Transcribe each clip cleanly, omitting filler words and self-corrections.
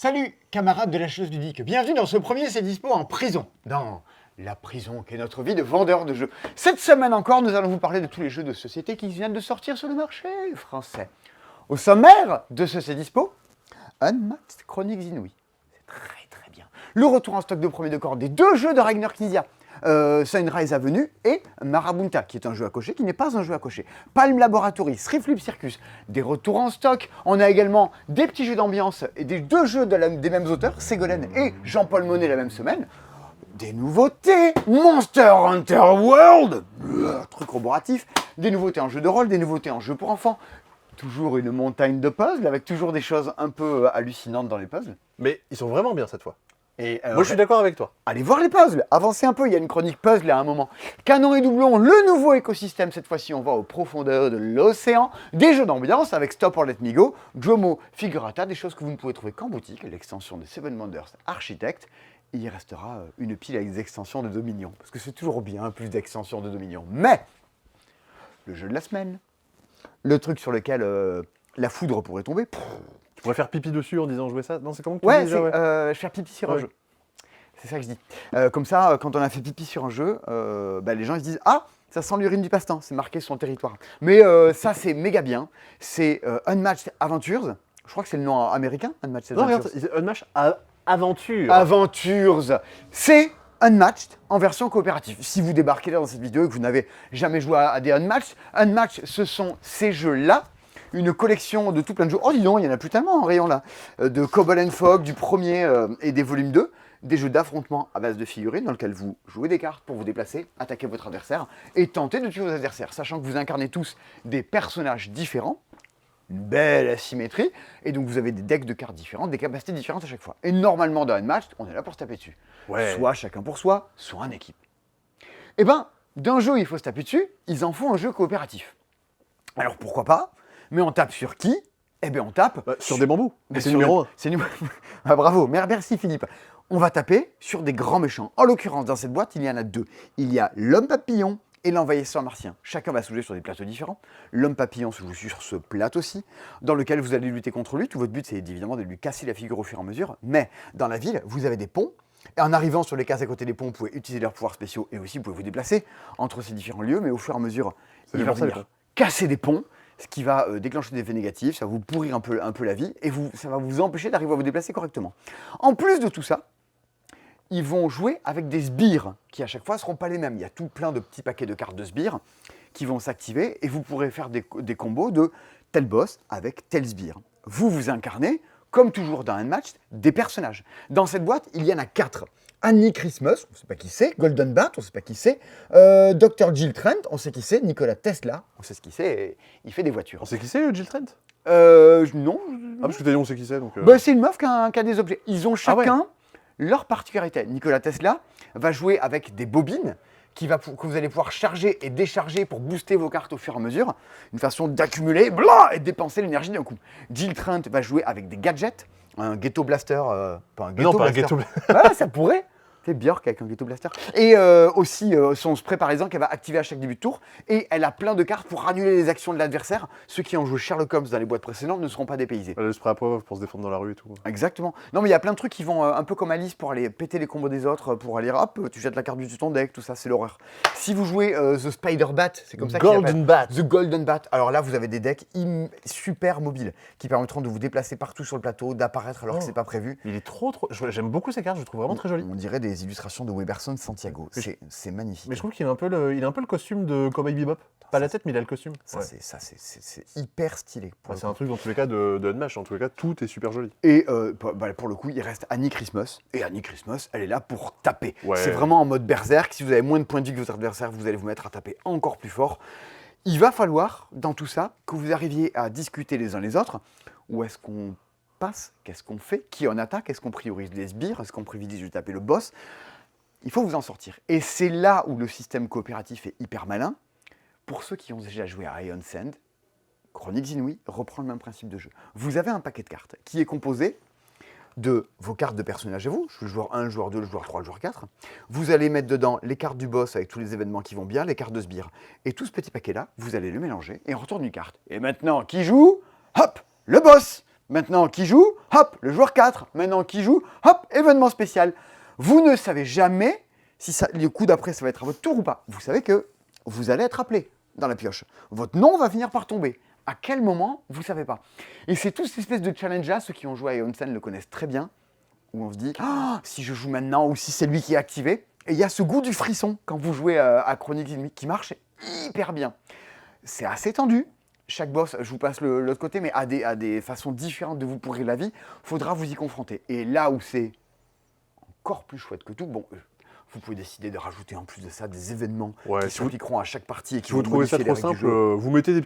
Salut camarades de la chose ludique, bienvenue dans ce premier C'est Dispo en prison, dans la prison qu'est notre vie de vendeur de jeux. Cette semaine encore, nous allons vous parler de tous les jeux de société qui viennent de sortir sur le marché français. Au sommaire de ce C'est Dispo, Unmatched Chronicles Inouï. C'est très bien. Le retour en stock de premier de corps des deux jeux de Ragnar Knizia. Sunrise Avenue et Marabunta, qui est un jeu à cocher, qui n'est pas un jeu à cocher. Palm Laboratory, Srifflip Circus, des retours en stock. On a également des petits jeux d'ambiance et des deux jeux des mêmes auteurs, Ségolène et Jean-Paul Monet la même semaine. Des nouveautés, Monster Hunter World, truc corporatif, des nouveautés en jeu de rôle, des nouveautés en jeu pour enfants. Toujours une montagne de puzzles, avec toujours des choses un peu hallucinantes dans les puzzles. Mais ils sont vraiment bien cette fois. Et, Moi je suis d'accord avec toi. allez voir les puzzles, avancez un peu, il y a une chronique puzzle à un moment. Canon et doublon, le nouveau écosystème, cette fois-ci on va aux profondeurs de l'océan. Des jeux d'ambiance avec Stop or Let Me Go, Jomo, Figurata, des choses que vous ne pouvez trouver qu'en boutique, l'extension de Seven Wonders Architect. Il y restera une pile avec des extensions de Dominion, parce que c'est toujours bien plus d'extensions de Dominion. Mais, le jeu de la semaine, le truc sur lequel la foudre pourrait tomber, Tu pourrais faire pipi dessus en disant jouer ça. Non, c'est comment que tu ouais, dis déjà, c'est faire pipi sur un Ouais. jeu. C'est ça que je dis. Comme ça, quand on a fait pipi sur un jeu, les gens ils se disent « Ah, ça sent l'urine du passe-temps, c'est marqué sur le territoire. » Mais ça, c'est méga bien. C'est Unmatched Adventures. Je crois que c'est le nom américain, Unmatched Non, Adventures. regarde, Unmatched Aventure. Adventures. C'est Unmatched en version coopérative. Si vous débarquez là dans cette vidéo et que vous n'avez jamais joué à des Unmatched, ce sont ces jeux-là. Une collection de tout plein de jeux. Oh, dis donc, il y en a plus tellement en rayon là. De Cobble and Fog, du premier et des volumes 2. Des jeux d'affrontement à base de figurines dans lesquels vous jouez des cartes pour vous déplacer, attaquer votre adversaire et tenter de tuer vos adversaires, sachant que vous incarnez tous des personnages différents, une belle asymétrie, et donc vous avez des decks de cartes différentes, des capacités différentes à chaque fois. Et normalement dans Unmatched, on est là pour se taper dessus. Ouais. Soit chacun pour soi, soit en équipe. Et ben, d'un jeu où il faut se taper dessus, ils en font un jeu coopératif. Alors pourquoi pas? Mais on tape sur qui? Eh bien on tape Sur des bambous. mais C'est sur numéro 1. C'est numéro. Ah, bravo, merci Philippe. On va taper sur des grands méchants. En l'occurrence, dans cette boîte, il y en a deux. Il y a l'homme papillon et l'envahisseur martien. Chacun va se jouer sur des plateaux différents. L'homme papillon se joue sur ce plateau-ci, dans lequel vous allez lutter contre lui. Tout votre but, c'est évidemment de lui casser la figure au fur et à mesure. Mais dans la ville, vous avez des ponts. Et en arrivant sur les cases à côté des ponts, vous pouvez utiliser leurs pouvoirs spéciaux et aussi vous pouvez vous déplacer entre ces différents lieux. Mais au fur et à mesure, il va venir casser des ponts, ce qui va déclencher des effets négatifs, ça va vous pourrir un peu la vie et ça va vous empêcher d'arriver à vous déplacer correctement. En plus de tout ça, ils vont jouer avec des sbires qui à chaque fois ne seront pas les mêmes. Il y a tout plein de petits paquets de cartes de sbires qui vont s'activer et vous pourrez faire des combos de tel boss avec tel sbire. Vous incarnez, comme toujours dans Unmatched, des personnages. Dans cette boîte, il y en a 4. Annie Christmas, on ne sait pas qui c'est, Golden Bat, on ne sait pas qui c'est, Dr. Jill Trent, on sait qui c'est, Nikola Tesla, on sait ce qu'il c'est, et il fait des voitures. On sait qui c'est, Jill Trent? Non. Ah, parce que t'as dit on sait qui c'est, donc... Bah, c'est une meuf qui a des objets. Ils ont Ah ouais. chacun leur particularité. Nikola Tesla va jouer avec des bobines que vous allez pouvoir charger et décharger pour booster vos cartes au fur et à mesure. Une façon d'accumuler et de dépenser l'énergie d'un coup. Jill Trent va jouer avec des gadgets, un ghetto blaster, pas un ghetto Non, pas un blaster. ghetto. Ouais, ça pourrait. C'est Björk avec un ghetto blaster. Et aussi son spray par exemple qu'elle va activer à chaque début de tour. Et elle a plein de cartes pour annuler les actions de l'adversaire. Ceux qui ont joué Sherlock Holmes dans les boîtes précédentes ne seront pas dépaysés. Le spray à poivre pour se défendre dans la rue et tout. Exactement. Non mais il y a plein de trucs qui vont un peu comme Alice pour aller péter les combos des autres, pour aller hop, tu jettes la carte du ton deck, tout ça c'est l'horreur. Si vous jouez The Spider Bat, c'est comme ça qu'il s'appelle. Golden Bat. The Golden Bat. Alors là vous avez des decks super mobiles qui permettront de vous déplacer partout sur le plateau, d'apparaître alors que c'est pas prévu. Il est trop... J'aime beaucoup ces cartes, je le trouve vraiment très joli. On dirait des illustrations de Weberson Santiago. C'est magnifique. Mais je trouve qu'il a un peu le costume de Cowboy Bebop. Pas la tête, mais il a le costume. Ça, c'est hyper stylé. Pour le C'est coup. un truc dans tous les cas de Unmatched. En tous les cas, tout est super joli. Et pour le coup, il reste Annie Christmas. Et Annie Christmas, elle est là pour taper. Ouais. C'est vraiment en mode berserk. Si vous avez moins de points de vie que votre adversaire, vous allez vous mettre à taper encore plus fort. Il va falloir, dans tout ça, que vous arriviez à discuter les uns les autres. Où est-ce qu'on passe? Qu'est-ce qu'on fait? Qui en attaque? Est-ce qu'on priorise les sbires? Est-ce qu'on privilégie de taper le boss? Il faut vous en sortir. Et c'est là où le système coopératif est hyper malin. Pour ceux qui ont déjà joué à Ion Sand, Chronicles Inouï reprend le même principe de jeu. Vous avez un paquet de cartes qui est composé de vos cartes de personnages à vous, le joueur 1, le joueur 2, le joueur 3, le joueur 4. Vous allez mettre dedans les cartes du boss avec tous les événements qui vont bien, les cartes de sbire. Et tout ce petit paquet-là, vous allez le mélanger et on retourne une carte. Et maintenant, qui joue? Hop, le boss! Maintenant, qui joue? Hop, le joueur 4. Maintenant, qui joue? Hop, événement spécial. Vous ne savez jamais si le coup d'après, ça va être à votre tour ou pas. Vous savez que vous allez être appelé dans la pioche. Votre nom va finir par tomber. À quel moment, vous ne savez pas. Et c'est toute cette espèce de challenge-là, ceux qui ont joué à Eonsen le connaissent très bien, où on se dit, ah, si je joue maintenant ou si c'est lui qui est activé. Et il y a ce goût du frisson quand vous jouez à Chronic Enemy qui marche hyper bien. C'est assez tendu. Chaque boss, je vous passe l'autre côté, mais à des façons différentes de vous pourrir la vie, faudra vous y confronter. Et là où c'est encore plus chouette que tout, bon, vous pouvez décider de rajouter en plus de ça des événements qui s'appliqueront à chaque partie et qui Si vous vont trouvez ça modifier trop les règles du simple, jeu. vous mettez des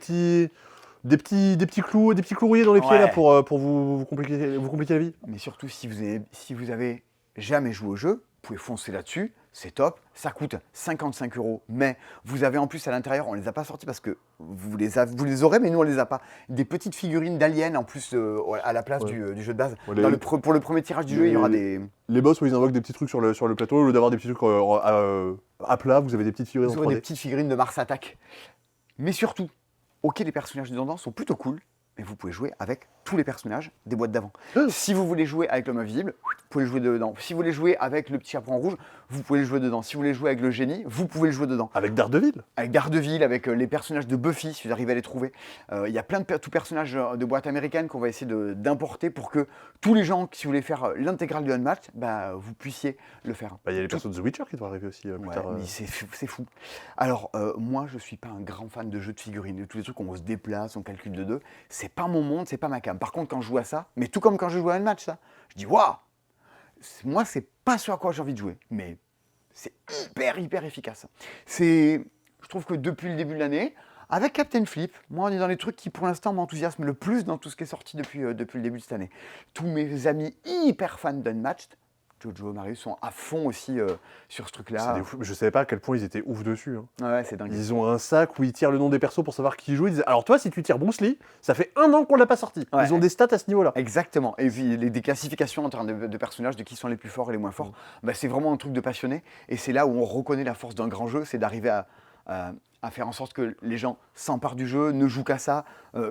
petits clous rouillés dans les pieds Ouais. là pour vous compliquer la vie. Mais surtout, si vous avez jamais joué au jeu, vous pouvez foncer là-dessus, c'est top, ça coûte 55 €, mais vous avez en plus à l'intérieur, on les a pas sortis parce que vous les aurez, mais nous on les a pas, des petites figurines d'aliens en plus à la place du jeu de base. Ouais, Pour le premier tirage du jeu, il y aura des... Les boss où ils invoquent des petits trucs sur le plateau, au lieu d'avoir des petits trucs à plat, vous avez des petites figurines Vous en aurez 3D. des petites figurines de Mars Attack. Mais surtout, ok, les personnages dedans sont plutôt cool, mais vous pouvez jouer avec tous les personnages des boîtes d'avant. Si vous voulez jouer avec l'homme invisible, vous pouvez le jouer dedans. Si vous voulez jouer avec le petit chaperon rouge, vous pouvez le jouer dedans. Si vous voulez jouer avec le génie, vous pouvez le jouer dedans. Avec Daredevil. Avec Daredevil, avec les personnages de Buffy, si vous arrivez à les trouver. Il y a plein de personnages de boîtes américaines qu'on va essayer d'importer pour que tous les gens, si vous voulez faire l'intégrale du Unmatched, vous puissiez le faire. Il y a les persos de The Witcher qui doivent arriver aussi plus Ouais, tard. mais c'est fou. Alors, moi, je suis pas un grand fan de jeux de figurines, de tous les trucs où on se déplace, on calcule de deux. C'est pas mon monde, c'est pas ma cam. Par contre, quand je joue à ça, mais tout comme quand je joue à un match, ça, je dis waouh. Moi, c'est pas ce à quoi j'ai envie de jouer, mais c'est hyper efficace. Je trouve que depuis le début de l'année, avec Captain Flip, moi, on est dans les trucs qui, pour l'instant, m'enthousiasment le plus dans tout ce qui est sorti depuis le début de cette année. Tous mes amis hyper fans d'Unmatched, Jojo et Marius, sont à fond aussi sur ce truc-là. Je savais pas à quel point ils étaient ouf dessus. Hein. Ouais, c'est dingue. Ils ont un sac où ils tirent le nom des persos pour savoir qui joue. Ils disent, alors toi, si tu tires Bruce Lee, ça fait 1 an qu'on l'a pas sorti. Ouais. Ils ont des stats à ce niveau-là. Exactement. Et puis des classifications en termes de personnages, de qui sont les plus forts et les moins forts. C'est vraiment un truc de passionné. Et c'est là où on reconnaît la force d'un grand jeu, c'est d'arriver à faire en sorte que les gens s'emparent du jeu, ne jouent qu'à ça,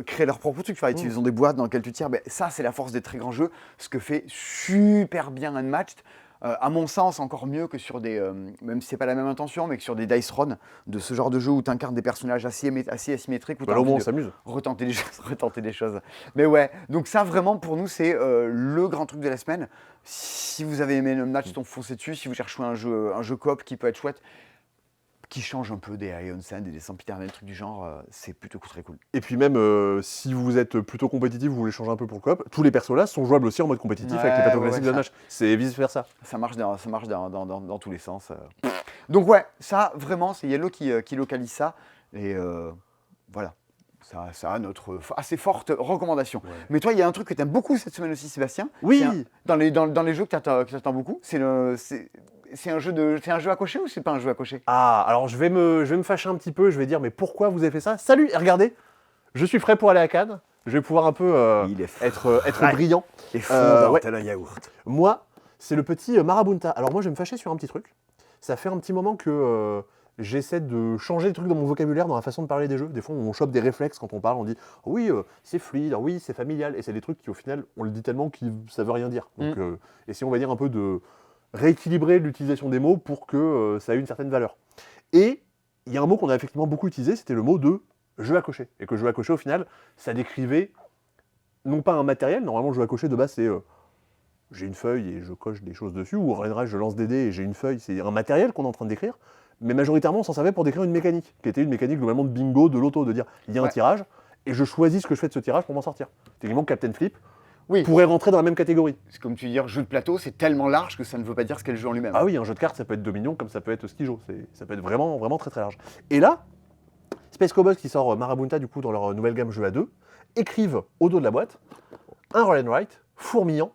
créent leur propre truc. Ils ont des boîtes dans lesquelles tu tires. Ça, c'est la force des très grands jeux. Ce que fait super bien Unmatched. À mon sens, encore mieux que sur des, même si c'est pas la même intention, mais que sur des dice run de ce genre de jeu où tu incarnes des personnages assez asymétriques, où tu as Au moins, on envie de s'amuse. retenter des choses. Mais ouais, donc ça vraiment pour nous c'est le grand truc de la semaine. Si vous avez aimé le match, foncez dessus. Si vous cherchez un jeu coop qui peut être chouette, qui change un peu des Ion Sand et des sempiternels, trucs du genre, c'est plutôt très cool. Et puis même, si vous êtes plutôt compétitif, vous voulez changer un peu pour le coop, tous les persos là sont jouables aussi en mode compétitif avec les plateaux classiques de match. C'est vice versa. Ça marche dans tous les sens. Donc ouais, ça vraiment, c'est Yellow qui localise ça. Et voilà, ça a notre assez forte recommandation. Ouais. Mais toi, il y a un truc que tu aimes beaucoup cette semaine aussi, Sébastien. Oui. Dans les jeux que tu attends beaucoup, c'est un jeu à cocher ou c'est pas un jeu à cocher? Ah, alors je vais me fâcher un petit peu, je vais dire mais pourquoi vous avez fait ça? Salut, et regardez, je suis prêt pour aller à Cannes, je vais pouvoir un peu être brillant. Et fondant tel un yaourt. Moi, c'est le petit Marabunta. Alors moi, je vais me fâcher sur un petit truc. Ça fait un petit moment que j'essaie de changer des trucs dans mon vocabulaire, dans la façon de parler des jeux. Des fois, on chope des réflexes quand on parle, on dit oh, oui, c'est fluide, oh, oui, c'est familial, et c'est des trucs qui au final, on le dit tellement que ça veut rien dire. Donc essayons, on va dire, un peu de rééquilibrer l'utilisation des mots pour que ça ait une certaine valeur. Et il y a un mot qu'on a effectivement beaucoup utilisé, c'était le mot de jeu à cocher. Et que jeu à cocher, au final, ça décrivait non pas un matériel, normalement le jeu à cocher de base c'est j'ai une feuille et je coche des choses dessus, ou en général je lance des dés et j'ai une feuille, c'est un matériel qu'on est en train de décrire, mais majoritairement on s'en servait pour décrire une mécanique, qui était une mécanique globalement de bingo, de loto, de dire il y a un tirage, et je choisis ce que je fais de ce tirage pour m'en sortir. Techniquement Captain Flip pourrait rentrer dans la même catégorie. C'est comme tu dis, jeu de plateau, c'est tellement large que ça ne veut pas dire ce qu'est le jeu en lui-même. Ah oui, un jeu de cartes, ça peut être Dominion, comme ça peut être Skijo, ça peut être vraiment, vraiment très très large. Et là, Space Cowboys qui sort Marabunta du coup dans leur nouvelle gamme jeu à 2, écrivent au dos de la boîte un roll and write fourmillant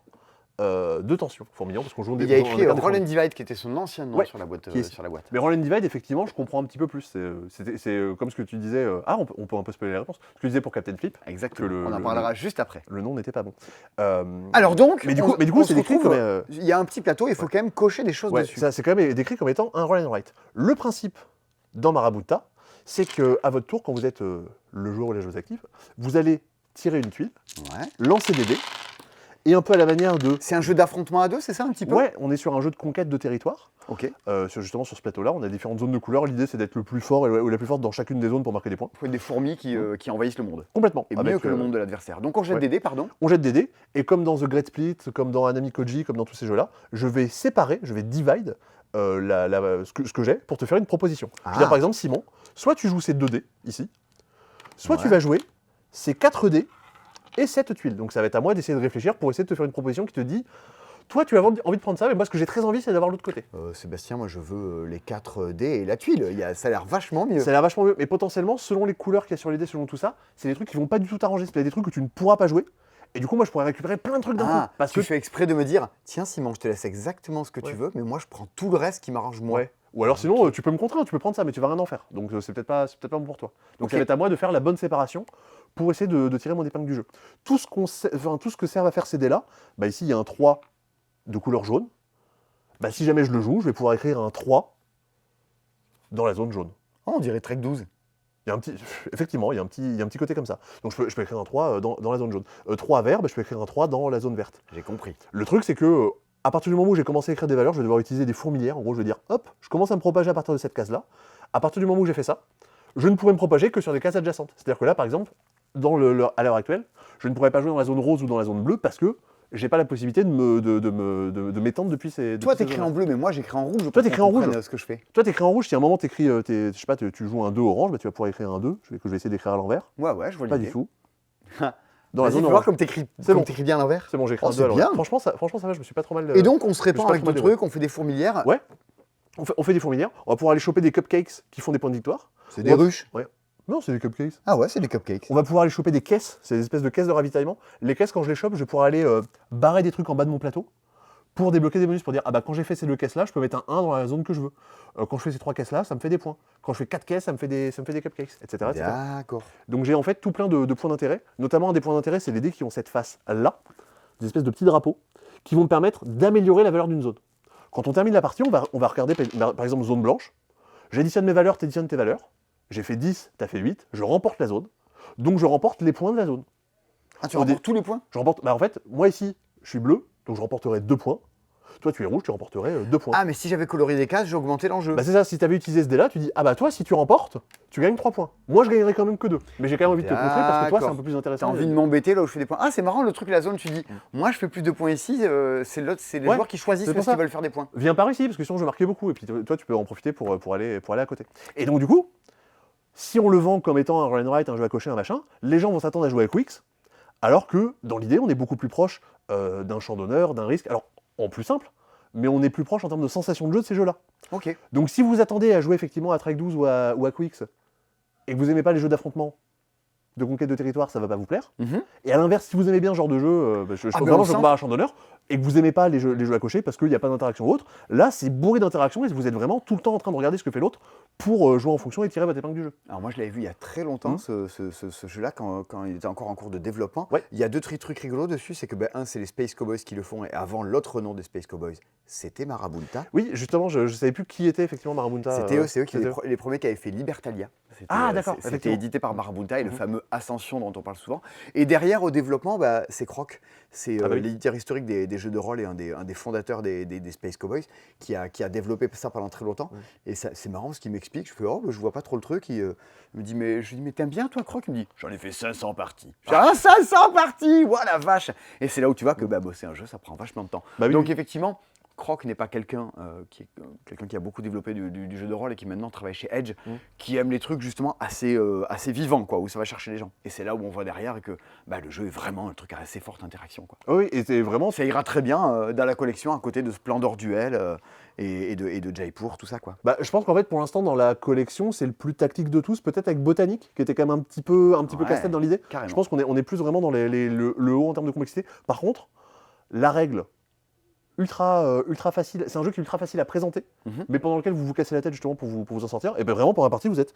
de tension. Fourmillant parce qu'on joue Il y a écrit Roll and Divide qui était son ancien nom sur la boîte. Mais Roll and Divide, effectivement, je comprends un petit peu plus. C'est comme ce que tu disais. On peut un peu spoiler la réponse. Ce que tu disais pour Captain Flip. Exactement. On en parlera juste après. Le nom n'était pas bon. Alors donc, mais du coup, c'est décrit comme. Il y a un petit plateau, il faut quand même cocher des choses dessus. Ça, c'est quand même décrit comme étant un Roll and write. Le principe dans Marabunta, c'est que à votre tour, quand vous êtes le joueur ou la joueuse active, vous allez tirer une tuile, Ouais. lancer des dés, et un peu à la manière de... C'est un jeu d'affrontement à deux, c'est ça un petit peu? Ouais, on est sur un jeu de conquête de territoire. Ok. Justement sur ce plateau-là, on a différentes zones de couleurs. L'idée, c'est d'être le plus fort ou la plus forte dans chacune des zones pour marquer des points. Il faut être des fourmis qui envahissent le monde. Complètement. Et mieux que le monde de l'adversaire. Donc on jette ouais. des dés, pardon. On jette des dés, et comme dans The Great Split, comme dans Anami Koji, comme dans tous ces jeux-là, je vais séparer, je vais divide ce que j'ai pour te faire une proposition. Je veux dire, par exemple, Simon, soit tu joues ces 2 dés, ici, soit tu vas jouer ces 4 dés et 7 tuiles. Donc ça va être à moi d'essayer de réfléchir pour essayer de te faire une proposition qui te dit, toi tu as envie de prendre ça, mais moi ce que j'ai très envie, c'est d'avoir l'autre côté. Sébastien, moi je veux les 4 dés et la tuile. Ça a l'air vachement mieux. Ça a l'air vachement mieux, mais potentiellement, selon les couleurs qu'il y a sur les dés, selon tout ça, c'est des trucs qui vont pas du tout t'arranger. C'est des trucs que tu ne pourras pas jouer. Et du coup, moi, je pourrais récupérer plein de trucs d'un coup. Parce que tu fais exprès de me dire, tiens Simon, je te laisse exactement ce que tu veux, mais moi je prends tout le reste qui m'arrange moins. Ouais. Ou alors sinon, tu peux me contraindre, tu peux prendre ça, mais tu vas rien en faire. Donc c'est peut-être pas bon pour toi. Donc ça va être à moi de faire la bonne séparation pour essayer de tirer mon épingle du jeu. Tout ce que servent à faire ces dés-là, bah ici il y a un 3 de couleur jaune. Bah si jamais je le joue, je vais pouvoir écrire un 3 dans la zone jaune. Oh, on dirait Trek 12. Effectivement, il y a un petit côté comme ça. Donc je peux écrire un 3 dans la zone jaune. 3 vert, bah, je peux écrire un 3 dans la zone verte. J'ai compris. Le truc, c'est que à partir du moment où j'ai commencé à écrire des valeurs, je vais devoir utiliser des fourmilières. En gros, je vais dire, hop, je commence à me propager à partir de cette case-là. À partir du moment où j'ai fait ça, je ne pourrai me propager que sur des cases adjacentes. C'est-à-dire que là, par exemple, à l'heure actuelle, je ne pourrais pas jouer dans la zone rose ou dans la zone bleue parce que j'ai pas la possibilité de m'étendre depuis ces. Toi, t'écris en bleu, mais moi, j'écris en rouge. Toi, t'écris en rouge. Ce que je fais. Toi, t'écris en rouge. Si à un moment t'écris, je sais pas, tu joues un 2 orange, bah, tu vas pouvoir écrire un 2 que je vais essayer d'écrire à l'envers. Ouais, je vois l'idée. Pas du tout. Dans la zone orange. Comme t'écris bien à l'envers. C'est bon, j'ai écrit un 2 à l'envers. Franchement, ça va, je me suis pas trop mal. Et donc, on se répand avec des trucs, on fait des fourmilières. Ouais. On fait des fourmilières. On va pouvoir aller choper des cupcakes qui font des points de victoire. C'est des ruches. Ouais. Non, c'est des cupcakes. Ah ouais, c'est des cupcakes. On va pouvoir aller choper des caisses, c'est des espèces de caisses de ravitaillement. Les caisses, quand je les chope, je vais pouvoir aller barrer des trucs en bas de mon plateau pour débloquer des bonus, pour dire, ah bah quand j'ai fait ces 2 caisses-là, je peux mettre un 1 dans la zone que je veux. Quand je fais ces 3 caisses-là, ça me fait des points. Quand je fais 4 caisses, ça me fait des cupcakes, etc. D'accord. Donc j'ai en fait tout plein de points d'intérêt. Notamment un des points d'intérêt, c'est les dés qui ont cette face-là, des espèces de petits drapeaux, qui vont me permettre d'améliorer la valeur d'une zone. Quand on termine la partie, on va regarder, par exemple, zone blanche. J'additionne mes valeurs, t'additionnes tes valeurs. J'ai fait 10, t'as fait 8, je remporte la zone. Donc je remporte les points de la zone. Ah, tu remportes tous les points? Je remporte. Bah en fait, moi ici, je suis bleu, donc je remporterai 2 points. Toi, tu es rouge, tu remporterais 2 points. Ah, mais si j'avais coloré des cases, j'ai augmenté l'enjeu. Bah c'est ça, si tu avais utilisé ce dé-là, tu dis, ah bah toi, si tu remportes, tu gagnes 3 points. Moi, je gagnerais quand même que 2. Mais j'ai quand même envie de te le montrer parce que toi, c'est un peu plus T'as intéressant. envie de m'embêter là où je fais des points. Ah, c'est marrant le truc, la zone, tu dis, moi je fais plus de points ici, c'est les joueurs qui choisissent parce qu'ils veulent faire des points. Viens par ici, parce que sinon je marquais beaucoup, et puis toi, tu peux en profiter pour aller à côté. Et donc, du coup, si on le vend comme étant un roll and write, un jeu à cocher, un machin, les gens vont s'attendre à jouer avec Wix, alors que, dans l'idée, on est beaucoup plus proche d'un champ d'honneur, d'un risque, alors en plus simple, mais on est plus proche en termes de sensation de jeu de ces jeux-là. Ok. Donc si vous attendez à jouer effectivement à Trek 12 ou à Quix, et que vous aimez pas les jeux d'affrontement, de conquête de territoire, ça va pas vous plaire. Et à l'inverse, si vous aimez bien ce genre de jeu, je compare à champ d'honneur, et que vous aimez pas les jeux à cocher parce qu'il n'y a pas d'interaction ou autre, là c'est bourré d'interaction et vous êtes vraiment tout le temps en train de regarder ce que fait l'autre pour jouer en fonction et tirer votre épingle du jeu. Alors moi je l'avais vu il y a très longtemps ce jeu-là quand il était encore en cours de développement. Ouais. Il y a 2 trucs rigolos dessus, c'est que un c'est les Space Cowboys qui le font et avant l'autre nom des Space Cowboys c'était Marabunta. Oui justement je savais plus qui était effectivement Marabunta. C'est eux qui étaient les premiers qui avaient fait Libertalia. Ah d'accord. C'était édité par Marabunta et le fameux Ascension dont on parle souvent. Et derrière au développement c'est Croc, c'est l'éditeur historique des jeux de rôle et un des fondateurs des Space Cowboys qui a développé ça pendant très longtemps. Et c'est marrant ce qu'il m'explique. Je fais je vois pas trop le truc. Il me dit mais t'aimes bien toi Croc? Il me dit j'en ai fait 500 parties. Je dis 500 parties, ouah la vache. Et c'est là où tu vois que bosser un jeu ça prend vachement de temps. Donc effectivement Croc n'est pas quelqu'un qui a beaucoup développé du jeu de rôle et qui maintenant travaille chez Edge, qui aime les trucs justement assez vivants, quoi, où ça va chercher les gens. Et c'est là où on voit derrière et que le jeu est vraiment un truc à assez forte interaction, quoi. Oui, et c'est vraiment... Ça ira très bien dans la collection à côté de Splendor Duel et de Jaipur, tout ça, quoi. Je pense qu'en fait, pour l'instant, dans la collection, c'est le plus tactique de tous, peut-être avec Botanique, qui était quand même un petit peu casse-tête dans l'idée. Carrément. Je pense qu'on est plus vraiment dans le haut en termes de complexité. Par contre, la règle... ultra facile, c'est un jeu qui est ultra facile à présenter, mais pendant lequel vous vous cassez la tête justement pour vous en sortir, et vraiment pour la partie vous êtes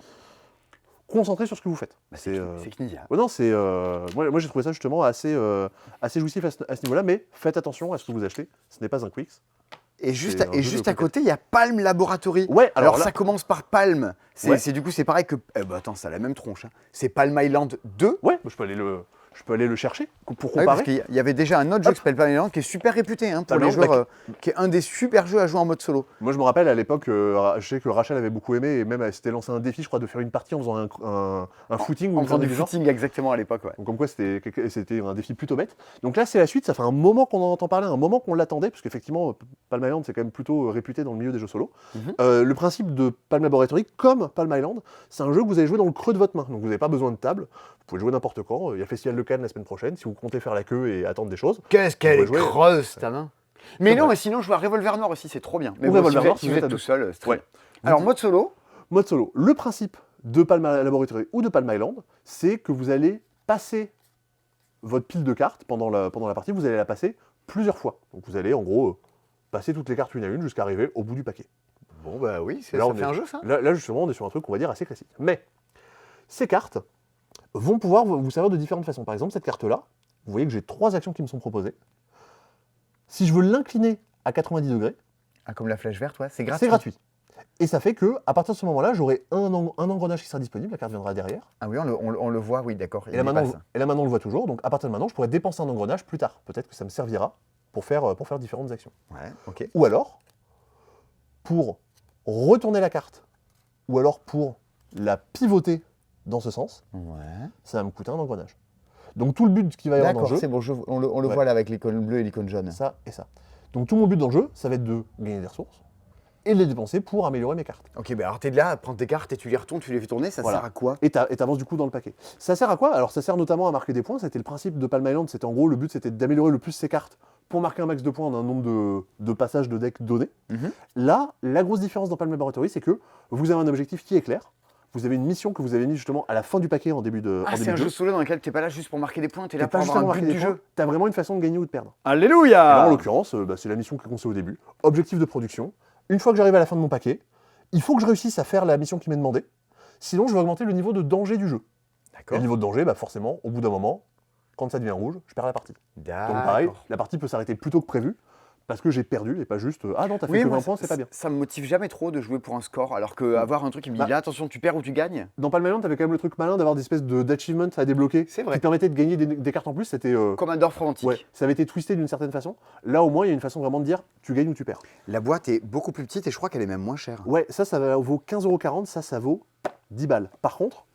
concentré sur ce que vous faites. C'est Knizia. Ouais, non, moi j'ai trouvé ça justement assez jouissif à ce niveau-là, mais faites attention à ce que vous achetez, ce n'est pas un Quix. Et juste à côté, il y a Palm Laboratory. Ouais, alors ça commence par Palm. Du coup, c'est pareil que. Attends, ça a la même tronche. Hein. C'est Palm Island 2. Ouais, je peux aller le. je peux aller le chercher pour Ah oui, parce comparer. qu'il y avait déjà un autre jeu qui s'appelle Palm Island qui est super réputé pour Palm les Island, joueurs, qui est un des super jeux à jouer en mode solo. Moi, je me rappelle à l'époque, je sais que Rachel avait beaucoup aimé et même elle s'était lancé un défi, je crois, de faire une partie en faisant un footing ou En une faisant connerie du du genre. footing exactement à l'époque, ouais. Donc, comme quoi, c'était un défi plutôt bête. Donc là, c'est la suite. Ça fait un moment qu'on en entend parler, un moment qu'on l'attendait, parce qu'effectivement, Palm Island, c'est quand même plutôt réputé dans le milieu des jeux solo. Mhm. Le principe de Palm Laboratory, comme Palm Island, c'est un jeu que vous allez jouer dans le creux de votre main. Donc, vous n'avez pas besoin de table. Vous pouvez jouer n'importe quand. Il y a le Festival de Cannes la semaine prochaine. Si vous comptez faire la queue et attendre des choses. Qu'est-ce qu'elle Vous est pouvez jouer. creuse, ta main. Mais C'est non, vrai. mais sinon, je joue à Revolver Noir aussi, c'est trop bien. Mais Ou bon, Revolver Noir, si si vous vous êtes êtes tout à seul, c'est très Ouais. bien. Alors, mode solo, Mode solo. Le principe de Palm Laboratory ou de Palm Island, c'est que vous allez passer votre pile de cartes pendant la partie, vous allez la passer plusieurs fois. Donc vous allez en gros passer toutes les cartes une à une jusqu'à arriver au bout du paquet. bon, bah oui, Là, ça on fait est- un jeu, ça. Là, justement, on est sur un truc, on va dire, assez classique. Mais ces cartes vont pouvoir vous servir de différentes façons. Par exemple, cette carte-là, vous voyez que j'ai 3 actions qui me sont proposées. Si je veux l'incliner à 90 degrés, Ah, comme la flèche verte, ouais, c'est gratuit. c'est gratuit. Et ça fait que, à partir de ce moment-là, j'aurai un engrenage qui sera disponible, la carte viendra derrière. Ah oui, on le voit, oui, d'accord. Et là, maintenant, on le voit toujours. Donc, à partir de maintenant, je pourrais dépenser un engrenage plus tard. Peut-être que ça me servira pour faire différentes actions. Ouais, ok. Ou alors, pour retourner la carte, ou alors pour la pivoter dans ce sens, Ouais. ça va me coûter un engrenage. Donc, tout le but qu'il va y avoir dans le D'accord, jeu, c'est bon, on le Ouais. voit là avec l'icône bleue et l'icône jaune. ça et ça. Donc, tout mon but dans le jeu, ça va être de gagner des ressources et de les dépenser pour améliorer mes cartes. Ok, bah alors t'es là, prends tes cartes et tu les retournes, tu les fais tourner, ça Voilà. sert à quoi? Et t'avances du coup dans le paquet. Ça sert à quoi? Alors ça sert notamment à marquer des points, c'était le principe de Palm Island, c'était en gros, le but c'était d'améliorer le plus ses cartes pour marquer un max de points en un nombre de passages de deck donné. Mhm. Là, la grosse différence dans Palm Laboratory, c'est que vous avez un objectif qui est clair, vous avez une mission que vous avez mise justement à la fin du paquet en début de Ah, c'est un jeu solo dans lequel t'es pas là juste pour marquer des points, t'es T'es là pas pour juste à avoir un marquer but des du points, jeu. t'as vraiment une façon de gagner ou de perdre. Et Alléluia! là, en l'occurrence, c'est la mission qu'on sait au début. Objectif de production. Une fois que j'arrive à la fin de mon paquet, il faut que je réussisse à faire la mission qui m'est demandée. Sinon, je vais augmenter le niveau de danger du jeu. Et D'accord. le niveau de danger, bah forcément, au bout d'un moment, quand ça devient rouge, je perds la partie. Donc pareil, la partie peut s'arrêter plus tôt que prévu, parce que j'ai perdu, et pas juste « Ah non, t'as fait Oui, que moi, 20 points, c'est pas bien ça me motive jamais trop de jouer pour un score, alors qu'avoir un truc qui me dit Bah. là, attention, tu perds ou tu gagnes. ». Dans Palm Island, t'avais quand même le truc malin d'avoir des espèces d'achievements à débloquer, C'est vrai. qui permettaient de gagner des cartes en plus, c'était... Comme un Dorf romantique. ouais, ça avait été twisté d'une certaine façon. Là, au moins, il y a une façon vraiment de dire « Tu gagnes ou tu perds ». La boîte est beaucoup plus petite et je crois qu'elle est même moins chère. Ouais, ça vaut 15,40 €, ça vaut 10 balles. Par contre,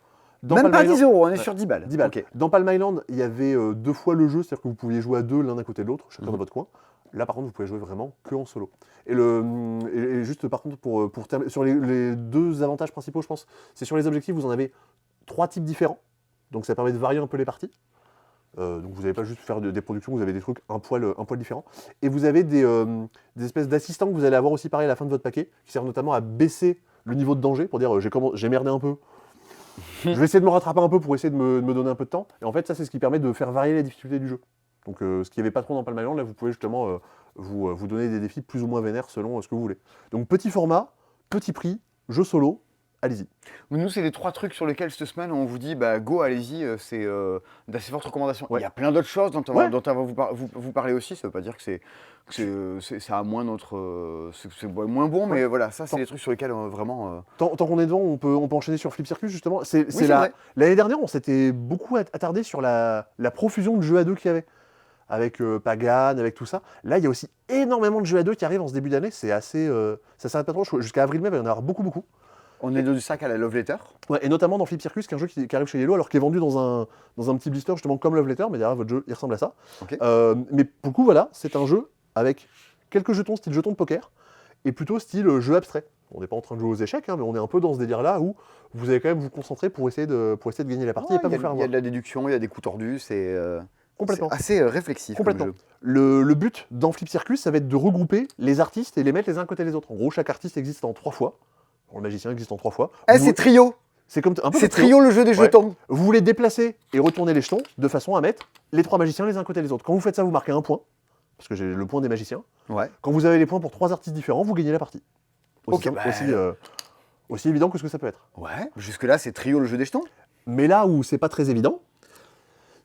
dans Même Palm pas Island- 10 euros, on est Ouais. sur 10 balles. 10 balles. Ok. Dans Palm Island, il y avait 2 fois le jeu, c'est-à-dire que vous pouviez jouer à 2 l'un à côté de l'autre, chacun Mhm. dans votre coin. Là, par contre, vous pouvez jouer vraiment que en solo. Et juste, par contre, pour terminer, sur les 2 avantages principaux, je pense, c'est sur les objectifs, vous en avez 3 types différents. Donc ça permet de varier un peu les parties. Donc vous n'allez pas juste faire des productions, vous avez des trucs un poil différents. Et vous avez des espèces d'assistants que vous allez avoir aussi pareil à la fin de votre paquet, qui servent notamment à baisser le niveau de danger, pour dire j'ai merdé un peu. Je vais essayer de me rattraper un peu pour essayer de me donner un peu de temps. Et en fait, ça, c'est ce qui permet de faire varier la difficulté du jeu. Donc, ce qu'il n'y avait pas trop dans Palm Island, là, vous pouvez justement vous donner des défis plus ou moins vénères selon ce que vous voulez. Donc, petit format, petit prix, jeu solo, allez-y. Nous, c'est les 3 trucs sur lesquels cette semaine on vous dit bah go, allez-y, c'est d'assez fortes recommandations. Ouais. Il y a plein d'autres choses dont on Ouais. va vous parler aussi. Ça veut pas dire que ça a moins c'est moins bon, mais voilà, ça c'est Tant- les trucs sur lesquels vraiment. Tant qu'on est devant, on peut enchaîner sur Flip Circus, justement. c'est vrai. L'année dernière, on s'était beaucoup attardé sur la profusion de jeux à deux qu'il y avait. Avec Pagan, avec tout ça. Là, il y a aussi énormément de jeux à deux qui arrivent en ce début d'année. C'est assez... ça s'arrête pas trop. Jusqu'à avril-mai, il va y en avoir beaucoup, beaucoup. On est dans du sac à la Love Letter. Ouais, et notamment dans Flip Circus, qui est un jeu qui arrive chez Yellow, alors qu'il est vendu dans un petit blister, justement comme Love Letter, mais derrière, votre jeu, il ressemble à ça. Ok. Mais pour le coup, voilà, c'est un jeu avec quelques jetons, style jetons de poker, et plutôt style jeu abstrait. On n'est pas en train de jouer aux échecs, hein, mais on est un peu dans ce délire-là où vous allez quand même vous concentrer pour essayer de gagner la partie et pas Il y, vous faire il y a avoir. de la déduction, il y a des coups tordus, c'est Complètement. assez réflexif. comme Complètement. jeu. Le but dans Flip Circus, ça va être de regrouper les artistes et les mettre les uns à côté des autres. En gros, chaque artiste existe en 3 fois. Le magicien existe en 3 fois. C'est trio. C'est comme un peu C'est comme trio le jeu des Ouais. jetons. Vous voulez déplacer et retourner les jetons de façon à mettre les 3 magiciens les uns à côté des autres. Quand vous faites ça, vous marquez un point, parce que j'ai le point des magiciens. Ouais. Quand vous avez les points pour 3 artistes différents, vous gagnez la partie. Aussi, Ok, bah, aussi évident que ce que ça peut être. Ouais. Jusque-là, c'est trio le jeu des jetons. Mais là où c'est pas très évident,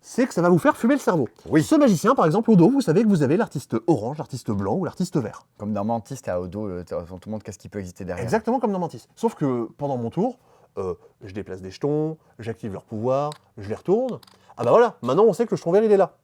c'est que ça va vous faire fumer le cerveau. Oui. Ce magicien, par exemple, au dos, vous savez que vous avez l'artiste orange, l'artiste blanc ou l'artiste vert. Comme dans Mantis, t'as au dos, tout le monde qu'est-ce qui peut exister derrière. Exactement comme dans Mantis. Sauf que pendant mon tour, je déplace des jetons, j'active leur pouvoir, je les retourne. Ah bah voilà, maintenant on sait que le jeton vert il est là.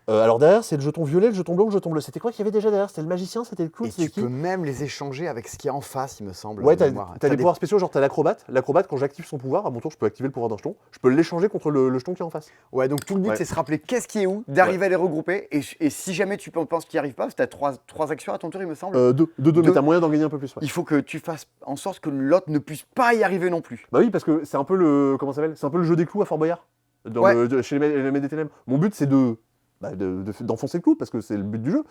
Alors derrière c'est le jeton violet, le jeton blanc, le jeton bleu. C'était quoi qu'il y avait déjà derrière? C'était le magicien, c'était le clown, Et c'était tu qui? peux même les échanger avec ce qu'il y a en face, il me semble. Ouais, de t'as mémoire. des des- pouvoirs spéciaux, genre t'as l'acrobate. L'acrobate, quand j'active son pouvoir, à mon tour je peux activer le pouvoir d'un jeton. Je peux l'échanger contre le jeton qui est en face. Ouais, donc tout le but, Ouais. c'est se rappeler qu'est-ce qui est où, d'arriver à les regrouper. Et si jamais tu penses qu'il n'y arrive pas, parce que tu as trois actions à ton tour, il me semble, Deux, mais Deux. t'as moyen d'en gagner un peu plus. Ouais. il faut que tu fasses en sorte que l'autre ne puisse pas y arriver non plus. Bah oui, parce que c'est un peu le. Comment ça s'appelle? C'est un peu le jeu des clous à Fort Boyard. Ouais. Chez les Maîtres des Ténèbres. Mon but c'est d'enfoncer le clou, parce que c'est le but du jeu.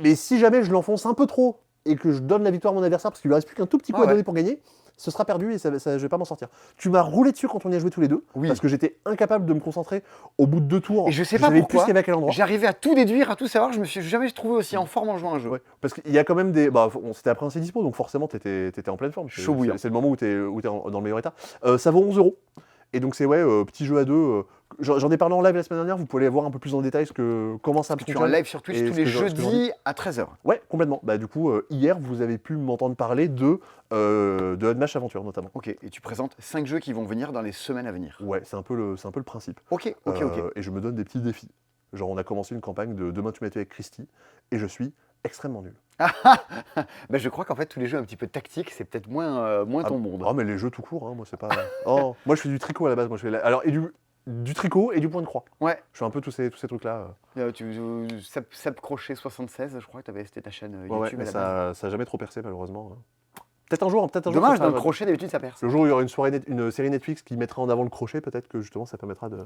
Mais si jamais je l'enfonce un peu trop et que je donne la victoire à mon adversaire parce qu'il lui reste plus qu'un tout petit coup Ah à ouais. donner pour gagner, ce sera perdu et je vais pas m'en sortir. Tu m'as roulé dessus quand on y a joué tous les deux, Oui. parce que j'étais incapable de me concentrer au bout de 2 tours. Et je sais pas savais plus pourquoi, ce qu'il y avait à quel endroit. j'arrivais à tout déduire, à tout savoir, je me suis jamais trouvé aussi en forme en jouant à un jeu. Ouais, parce qu'il y a quand même des. Bah, c'était après un C dispo, donc forcément t'étais en pleine forme. Chaud bouillant. C'est le moment où t'es dans le meilleur état. Ça vaut 11 €. Et donc c'est petit jeu à deux. J'en ai parlé en live la semaine dernière, vous pouvez aller voir un peu plus en détail comment ça Tu es en fonctionne. live sur Twitch Et tous ce les que j'en dis. jeudis à 13h. Ouais, complètement. Bah du coup, hier, vous avez pu m'entendre parler de Unmatch Aventure notamment. Ok, et tu présentes 5 jeux qui vont venir dans les semaines à venir. Ouais, c'est un peu le principe. Ok, ok. Et je me donne des petits défis. Genre, on a commencé une campagne de Demain tu m'as tué avec Christy, et je suis extrêmement nul. Ben, je crois qu'en fait, tous les jeux un petit peu tactiques, c'est peut-être moins ton monde. Oh, mais les jeux tout court, hein, moi c'est pas. Oh, moi je fais du tricot à la base. Moi, je fais Alors, et du tricot et du point de croix. Ouais, Je fais un peu tous ces trucs-là. Sap Crochet 76, je crois que c'était ta chaîne Ouais, YouTube mais à la base. ça a jamais trop percé malheureusement. Peut-être un jour. Dommage, ça dans le sera- crochet, d'habitude, ça perce. Le jour où il y aura une série Netflix qui mettra en avant le crochet, peut-être que justement ça permettra de.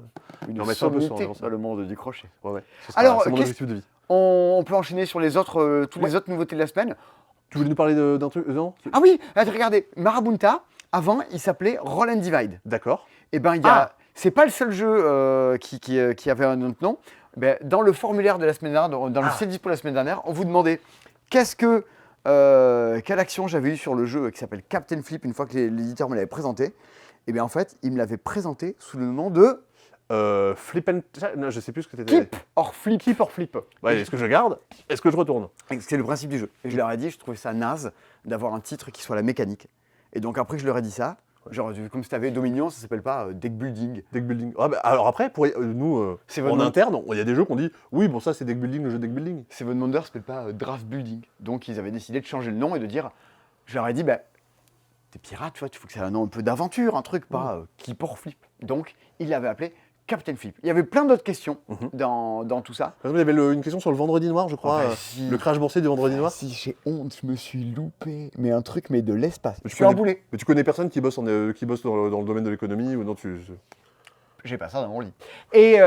Une d'en mettre un peu sur sommité ça. dans le monde du crochet. Ouais. Alors, C'est mon qu'est-ce- objectif de vie. On peut enchaîner sur les autres, toutes les autres nouveautés de la semaine. Tu voulais nous parler d'un truc Non Ah oui, regardez, Marabunta, avant, il s'appelait Roll and Divide. D'accord. Et ben, c'est pas le seul jeu qui avait un autre nom. Ben, dans le formulaire de la semaine dernière, dans le C dispo la semaine dernière, on vous demandait quelle action j'avais eu sur le jeu qui s'appelle Captain Flip une fois que l'éditeur me l'avait présenté. Et bien en fait, il me l'avait présenté sous le nom de Flip and. Non, je sais plus ce que t'étais. Keep or Flip. Keep or flip. Ouais, est-ce que je garde? Est-ce que je retourne? C'est le principe du jeu. Et je leur ai dit, je trouvais ça naze d'avoir un titre qui soit la mécanique. Et donc après que je leur ai dit ça, genre comme si tu avais Dominion, ça s'appelle pas Deck Building. Deck building. Ah, bah, alors après, nous, C'est votre en nom. interne, il y a des jeux qu'on dit oui, bon, ça c'est deck building, le jeu deck building. Seven Wonders s'appelle pas Draft Building. Donc ils avaient décidé de changer le nom et de dire, je leur ai dit, t'es pirate, tu vois, il faut que ça ait un nom un peu d'aventure, un truc, pas Keep or Flip. Donc ils l'avaient appelé Captain Flip. Il y avait plein d'autres questions dans tout ça. Par exemple, il y avait une question sur le vendredi noir, je crois. Si. Le crash boursier du vendredi noir. Si j'ai honte, je me suis loupé. Mais un truc, mais de l'espace. Mais Je tu suis un connais- boulet. Mais tu connais personne qui bosse, dans le domaine de l'économie ou non tu. J'ai pas ça dans mon lit. Et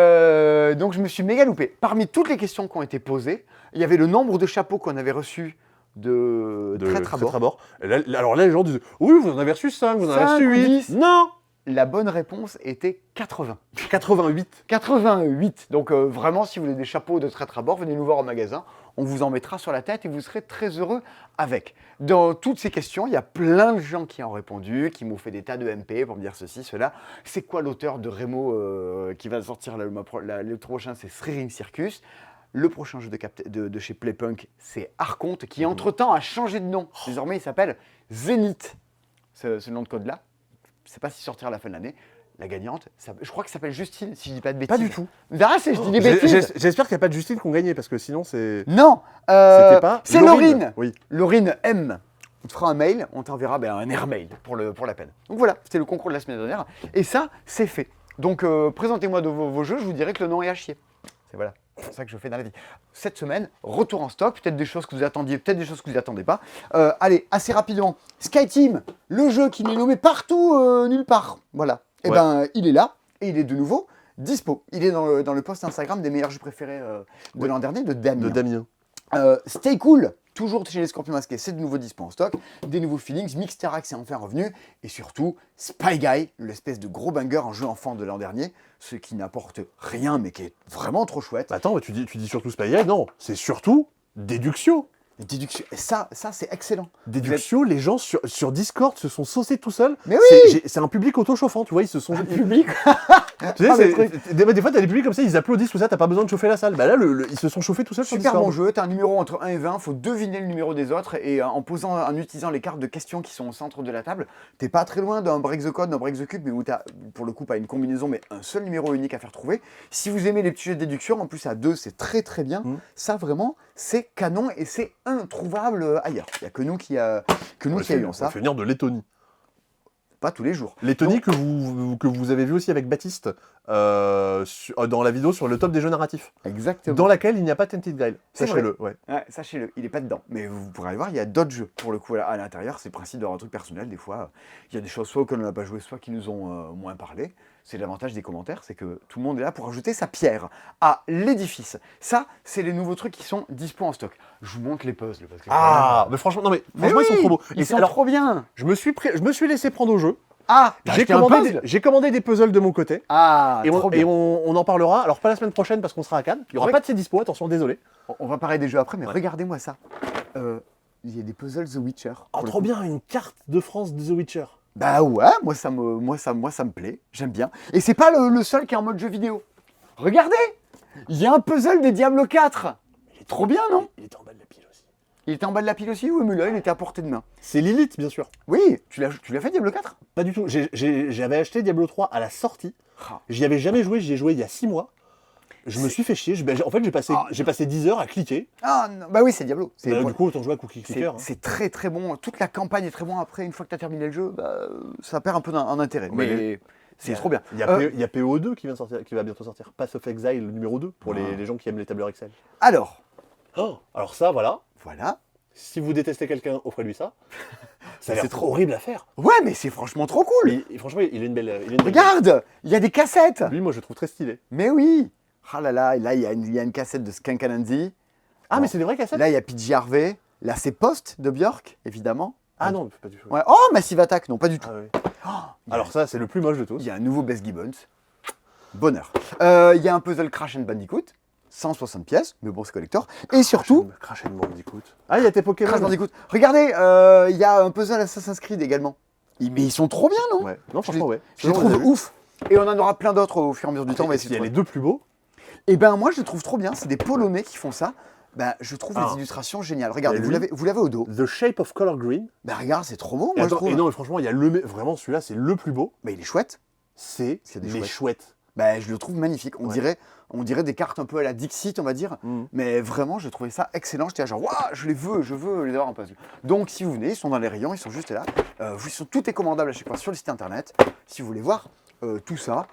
donc je me suis méga loupé. Parmi toutes les questions qui ont été posées, il y avait le nombre de chapeaux qu'on avait reçus de traître à bord. Et alors là, les gens disent oui, vous en avez reçu 5, vous en avez 5 reçu ou 8. 10. Non. La bonne réponse était 80. 88. 88. Donc vraiment, si vous voulez des chapeaux de traître à bord, venez nous voir au magasin. On vous en mettra sur la tête et vous serez très heureux avec. Dans toutes ces questions, il y a plein de gens qui ont répondu, qui m'ont fait des tas de MP pour me dire ceci, cela. C'est quoi l'auteur de Remo qui va sortir le prochain? C'est Thrilling Circus. Le prochain jeu de chez Playpunk, c'est Archonte, qui entre-temps a changé de nom. Désormais, il s'appelle Zenith. Ce nom de code-là. Je ne sais pas s'il sortira à la fin de l'année. La gagnante, je crois que ça s'appelle Justine, si je dis pas de bêtises. Pas du tout. Ah, je dis des bêtises. J'espère qu'il n'y a pas de Justine qui ont gagné parce que sinon c'est. Non, C'était pas. c'est Laurine. Oui. Laurine M. On te fera un mail, on t'enverra un airmail pour la peine. Donc voilà, c'était le concours de la semaine dernière. Et ça, c'est fait. Donc présentez-moi vos jeux, je vous dirai que le nom est à chier. C'est ça que je fais dans la vie. Cette semaine, retour en stock, peut-être des choses que vous attendiez, peut-être des choses que vous n'attendez pas. Allez, assez rapidement, SkyTeam, le jeu qui n'est nommé partout, nulle part. Voilà. Et ben, il est là, et il est de nouveau dispo. Il est dans le post Instagram des meilleurs jeux préférés de l'an dernier, de Damien. De Damien. Stay Cool, toujours chez les Scorpions Masqués, c'est de nouveau dispo en stock. Des nouveaux feelings, Mixterax est enfin revenu. Et surtout, Spy Guy, l'espèce de gros banger en jeu enfant de l'an dernier. Ce qui n'apporte rien, mais qui est vraiment trop chouette. Attends, tu dis surtout Spy Guy. Non, c'est surtout Déduction. Déduction. Et ça c'est excellent. Déduction, les gens sur Discord se sont saucés tout seuls. Mais oui. C'est un public auto-chauffant, tu vois, ils se sont... Public. Tu sais, Ah, le truc. des fois, t'as des publics comme ça, ils applaudissent, tout ça, t'as pas besoin de chauffer la salle. Bah là, ils se sont chauffés tout seuls sur Super Discord. bon jeu, t'as un numéro entre 1 et 20, faut deviner le numéro des autres et en utilisant les cartes de questions qui sont au centre de la table, t'es pas très loin d'un break the code, d'un break the cube, mais où t'as pour le coup pas une combinaison mais un seul numéro unique à faire trouver. Si vous aimez les petits jeux de déduction, en plus à 2 c'est très très bien, ça vraiment c'est canon et c'est introuvable ailleurs. Il y a que nous qui ayons On ça, fait venir de Lettonie. pas tous les jours. Lettonie que vous avez vu aussi avec Baptiste dans la vidéo sur le top des jeux narratifs. Exactement. Dans laquelle il n'y a pas Tented Guile. C'est Sachez-le. Ouais. Ouais, sachez-le, il est pas dedans. Mais vous pourrez aller voir, il y a d'autres jeux pour le coup à l'intérieur. C'est le principe d'avoir un truc personnel. Des fois, il y a des choses soit auxquelles on n'a pas joué, soit qui nous ont moins parlé. C'est l'avantage des commentaires, c'est que tout le monde est là pour ajouter sa pierre à l'édifice. Ça, c'est les nouveaux trucs qui sont dispo en stock. Je vous montre les puzzles. Parce que Ah, mais franchement, non mais franchement, oui, ils sont trop beaux. Ils sont alors, trop bien. je me suis laissé prendre au jeu. Ah, J'ai commandé des puzzles de mon côté. Ah, Et, trop bien. on en parlera. Alors pas la semaine prochaine parce qu'on sera à Cannes. Il n'y aura pas de ces dispo, attention, désolé. On va parler des jeux après, mais regardez-moi ça. Il y a des puzzles The Witcher. Oh, pour le trop coup. bien, une carte de France de The Witcher. Bah ouais, moi ça me plaît, j'aime bien. Et c'est pas le seul qui est en mode jeu vidéo. Regardez, il y a un puzzle des Diablo 4. Il est trop bien, non? Il était en bas de la pile aussi. Il était en bas de la pile aussi, oui, mais là il était à portée de main. C'est Lilith, bien sûr. Oui, tu l'as fait Diablo 4? Pas du tout. J'avais acheté Diablo 3 à la sortie. Ah. J'y avais jamais joué, j'y ai joué il y a 6 mois. Je me suis fait chier. En fait, j'ai passé 10 heures à cliquer. Ah non, bah oui, c'est Diablo. Du coup, autant jouer à Cookie Clicker. Hein. C'est très très bon. Toute la campagne est très bon. Après, une fois que tu as terminé le jeu, bah, ça perd un peu en intérêt. Mais c'est trop bien. Il y a PO2 qui va bientôt sortir. Path of Exile numéro 2 pour les gens qui aiment les tableurs Excel. Alors, Alors ça, voilà. voilà. Si vous détestez quelqu'un, offrez-lui ça. C'est C'est trop horrible à faire. Ouais, mais c'est franchement trop cool. Mais franchement, il a une belle. Regarde, il y a des cassettes. Lui, moi, je le trouve très stylé. Mais oui. Ah là là, là il y a une cassette de Skunk Anansi. Ah, Bon. mais c'est des vraies cassettes. Là, il y a PJ Harvey. Là, c'est Post de Björk, évidemment. Ah non, pas du tout. Ouais. Oh, Massive Attack, non, pas du tout. Ah, oui. Alors ça, c'est le plus moche de tous. Il y a un nouveau Bess Gibbons. Bonheur. Il y a un puzzle Crash and Bandicoot. 160 pièces, mais bon, c'est collector. Et surtout, Crash and Bandicoot. Ah, il y a tes Pokémon. Crash Bandicoot. Regardez, il y a un puzzle Assassin's Creed également. Mais ils sont trop bien, non? Ouais. Non, franchement, ouais. Je les trouve ouf. Et on en aura plein d'autres au fur et à mesure du temps. On va essayer Il y a de les deux plus beaux. Et ben moi, je les trouve trop bien. C'est des Polonais qui font ça. Ben, je trouve les illustrations géniales. Regardez, Et lui vous l'avez au dos. The Shape of Color Green. Ben regarde, c'est trop beau, Et, moi je trouve. et non, mais franchement, il y a vraiment celui-là, c'est le plus beau. Ben, il est chouette. C'est qu'il y a des les chouettes. chouettes. Ben, je le trouve magnifique. On Ouais. dirait des cartes un peu à la Dixit, on va dire. Mais vraiment, j'ai trouvé ça excellent. J'étais là genre, waouh, je veux les avoir en puzzle. Donc, si vous venez, ils sont dans les rayons, ils sont juste là. Tout est commandable à chaque fois sur le site internet. Si vous voulez voir tout ça,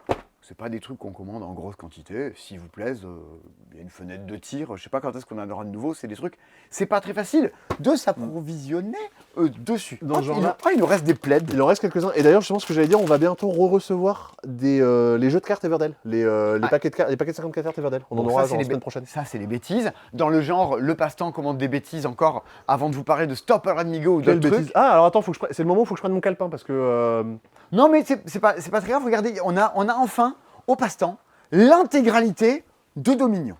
c'est pas des trucs qu'on commande en grosse quantité. S'il vous plaise, il y a une fenêtre de tir. Je sais pas quand est-ce qu'on en aura de nouveau. C'est des trucs. C'est pas très facile de s'approvisionner dessus. Dans ce genre-là. Il nous reste des plaids. Il en reste quelques-uns. Et d'ailleurs, je pense que j'allais dire, on va bientôt recevoir les jeux de cartes Everdell. Les paquets de 54 cartes Everdell. On en aura la semaine prochaine. Ça, c'est les bêtises. Dans le genre, le passe-temps commande des bêtises encore avant de vous parler de Stopper Amigo ou d'autres trucs. Ah, alors attends, c'est le moment où il faut que je prenne mon calepin parce que. Non, mais c'est pas très grave. Regardez, on a enfin, au passe-temps, l'intégralité de Dominion.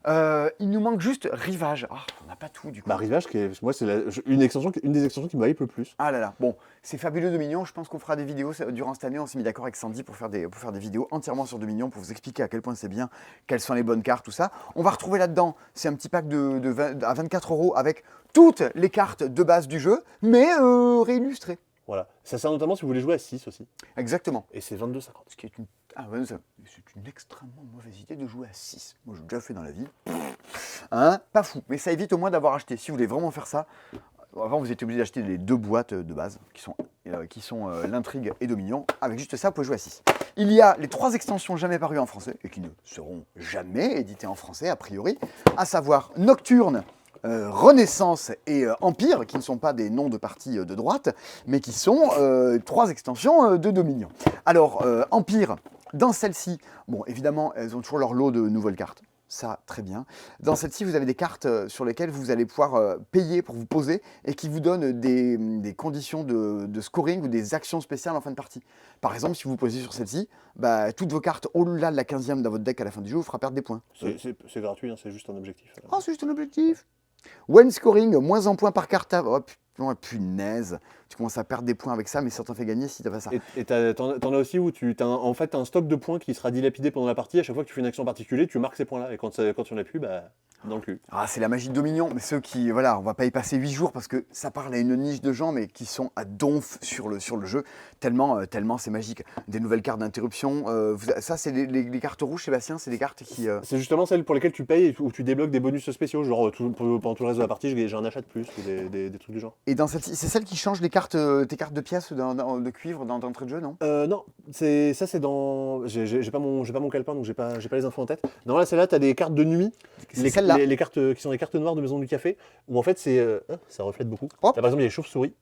Il nous manque juste Rivage. Ah, on n'a pas tout du coup. Bah, Rivage, moi, c'est une des extensions qui me hype le plus. Ah là là, bon, c'est fabuleux Dominion. Je pense qu'on fera des vidéos durant cette année. On s'est mis d'accord avec Sandy pour faire des vidéos entièrement sur Dominion pour vous expliquer à quel point c'est bien, quelles sont les bonnes cartes, tout ça. On va retrouver là-dedans, c'est un petit pack à 24 € avec toutes les cartes de base du jeu, mais réillustrées. Voilà. Ça sert notamment si vous voulez jouer à 6 aussi. Exactement. Et c'est 22,50. Ce qui est c'est une extrêmement mauvaise idée de jouer à 6. Moi, j'ai déjà fait dans la vie. Hein, pas fou. Mais ça évite au moins d'avoir acheté. Si vous voulez vraiment faire ça, avant, vous étiez obligé d'acheter les 2 boîtes de base, qui sont l'intrigue et Dominion. Avec juste ça, vous pouvez jouer à 6. Il y a les 3 extensions jamais parues en français, et qui ne seront jamais éditées en français, a priori, à savoir Nocturne, Renaissance et Empire, qui ne sont pas des noms de partis de droite, mais qui sont 3 extensions de Dominion. Alors, Empire, dans celle-ci, bon, évidemment, elles ont toujours leur lot de nouvelles cartes. Ça, très bien. Dans celle-ci, vous avez des cartes sur lesquelles vous allez pouvoir payer pour vous poser et qui vous donnent des conditions de scoring ou des actions spéciales en fin de partie. Par exemple, si vous posez sur celle-ci, bah, toutes vos cartes au-delà de la 15e dans votre deck à la fin du jeu vous fera perdre des points. C'est gratuit, hein, c'est juste un objectif. Oh, c'est juste un objectif. When scoring, moins en points par carte. Oh, oh, punaise. Tu commences à perdre des points avec ça, mais ça t'en fait gagner si t'as pas ça. Et t'en as aussi où en fait, t'as un stock de points qui sera dilapidé pendant la partie. À chaque fois que tu fais une action particulière, tu marques ces points-là. Et quand tu n'en as plus, bah, dans le cul. Ah, c'est la magie de Dominion, mais ceux qui, voilà, on va pas y passer 8 jours parce que ça parle à une niche de gens, mais qui sont à donf sur le jeu, tellement c'est magique. Des nouvelles cartes d'interruption, ça c'est les cartes rouges, Sébastien, c'est des cartes qui... C'est justement celles pour lesquelles tu payes et où tu débloques des bonus spéciaux. Genre, pendant tout le reste de la partie, j'ai un achat de plus ou des trucs du genre. Et c'est celle qui change les cartes, tes cartes de pièces de cuivre d'entrée de jeu, non? Non, c'est dans. J'ai pas mon calepin, donc j'ai pas les infos en tête. Non, là, celle-là, t'as des cartes de nuit. C'est celle-là. Les cartes qui sont les cartes noires de Maison du Café, où en fait, ça reflète beaucoup. Hop. Là, par exemple, il y a les chauves-souris.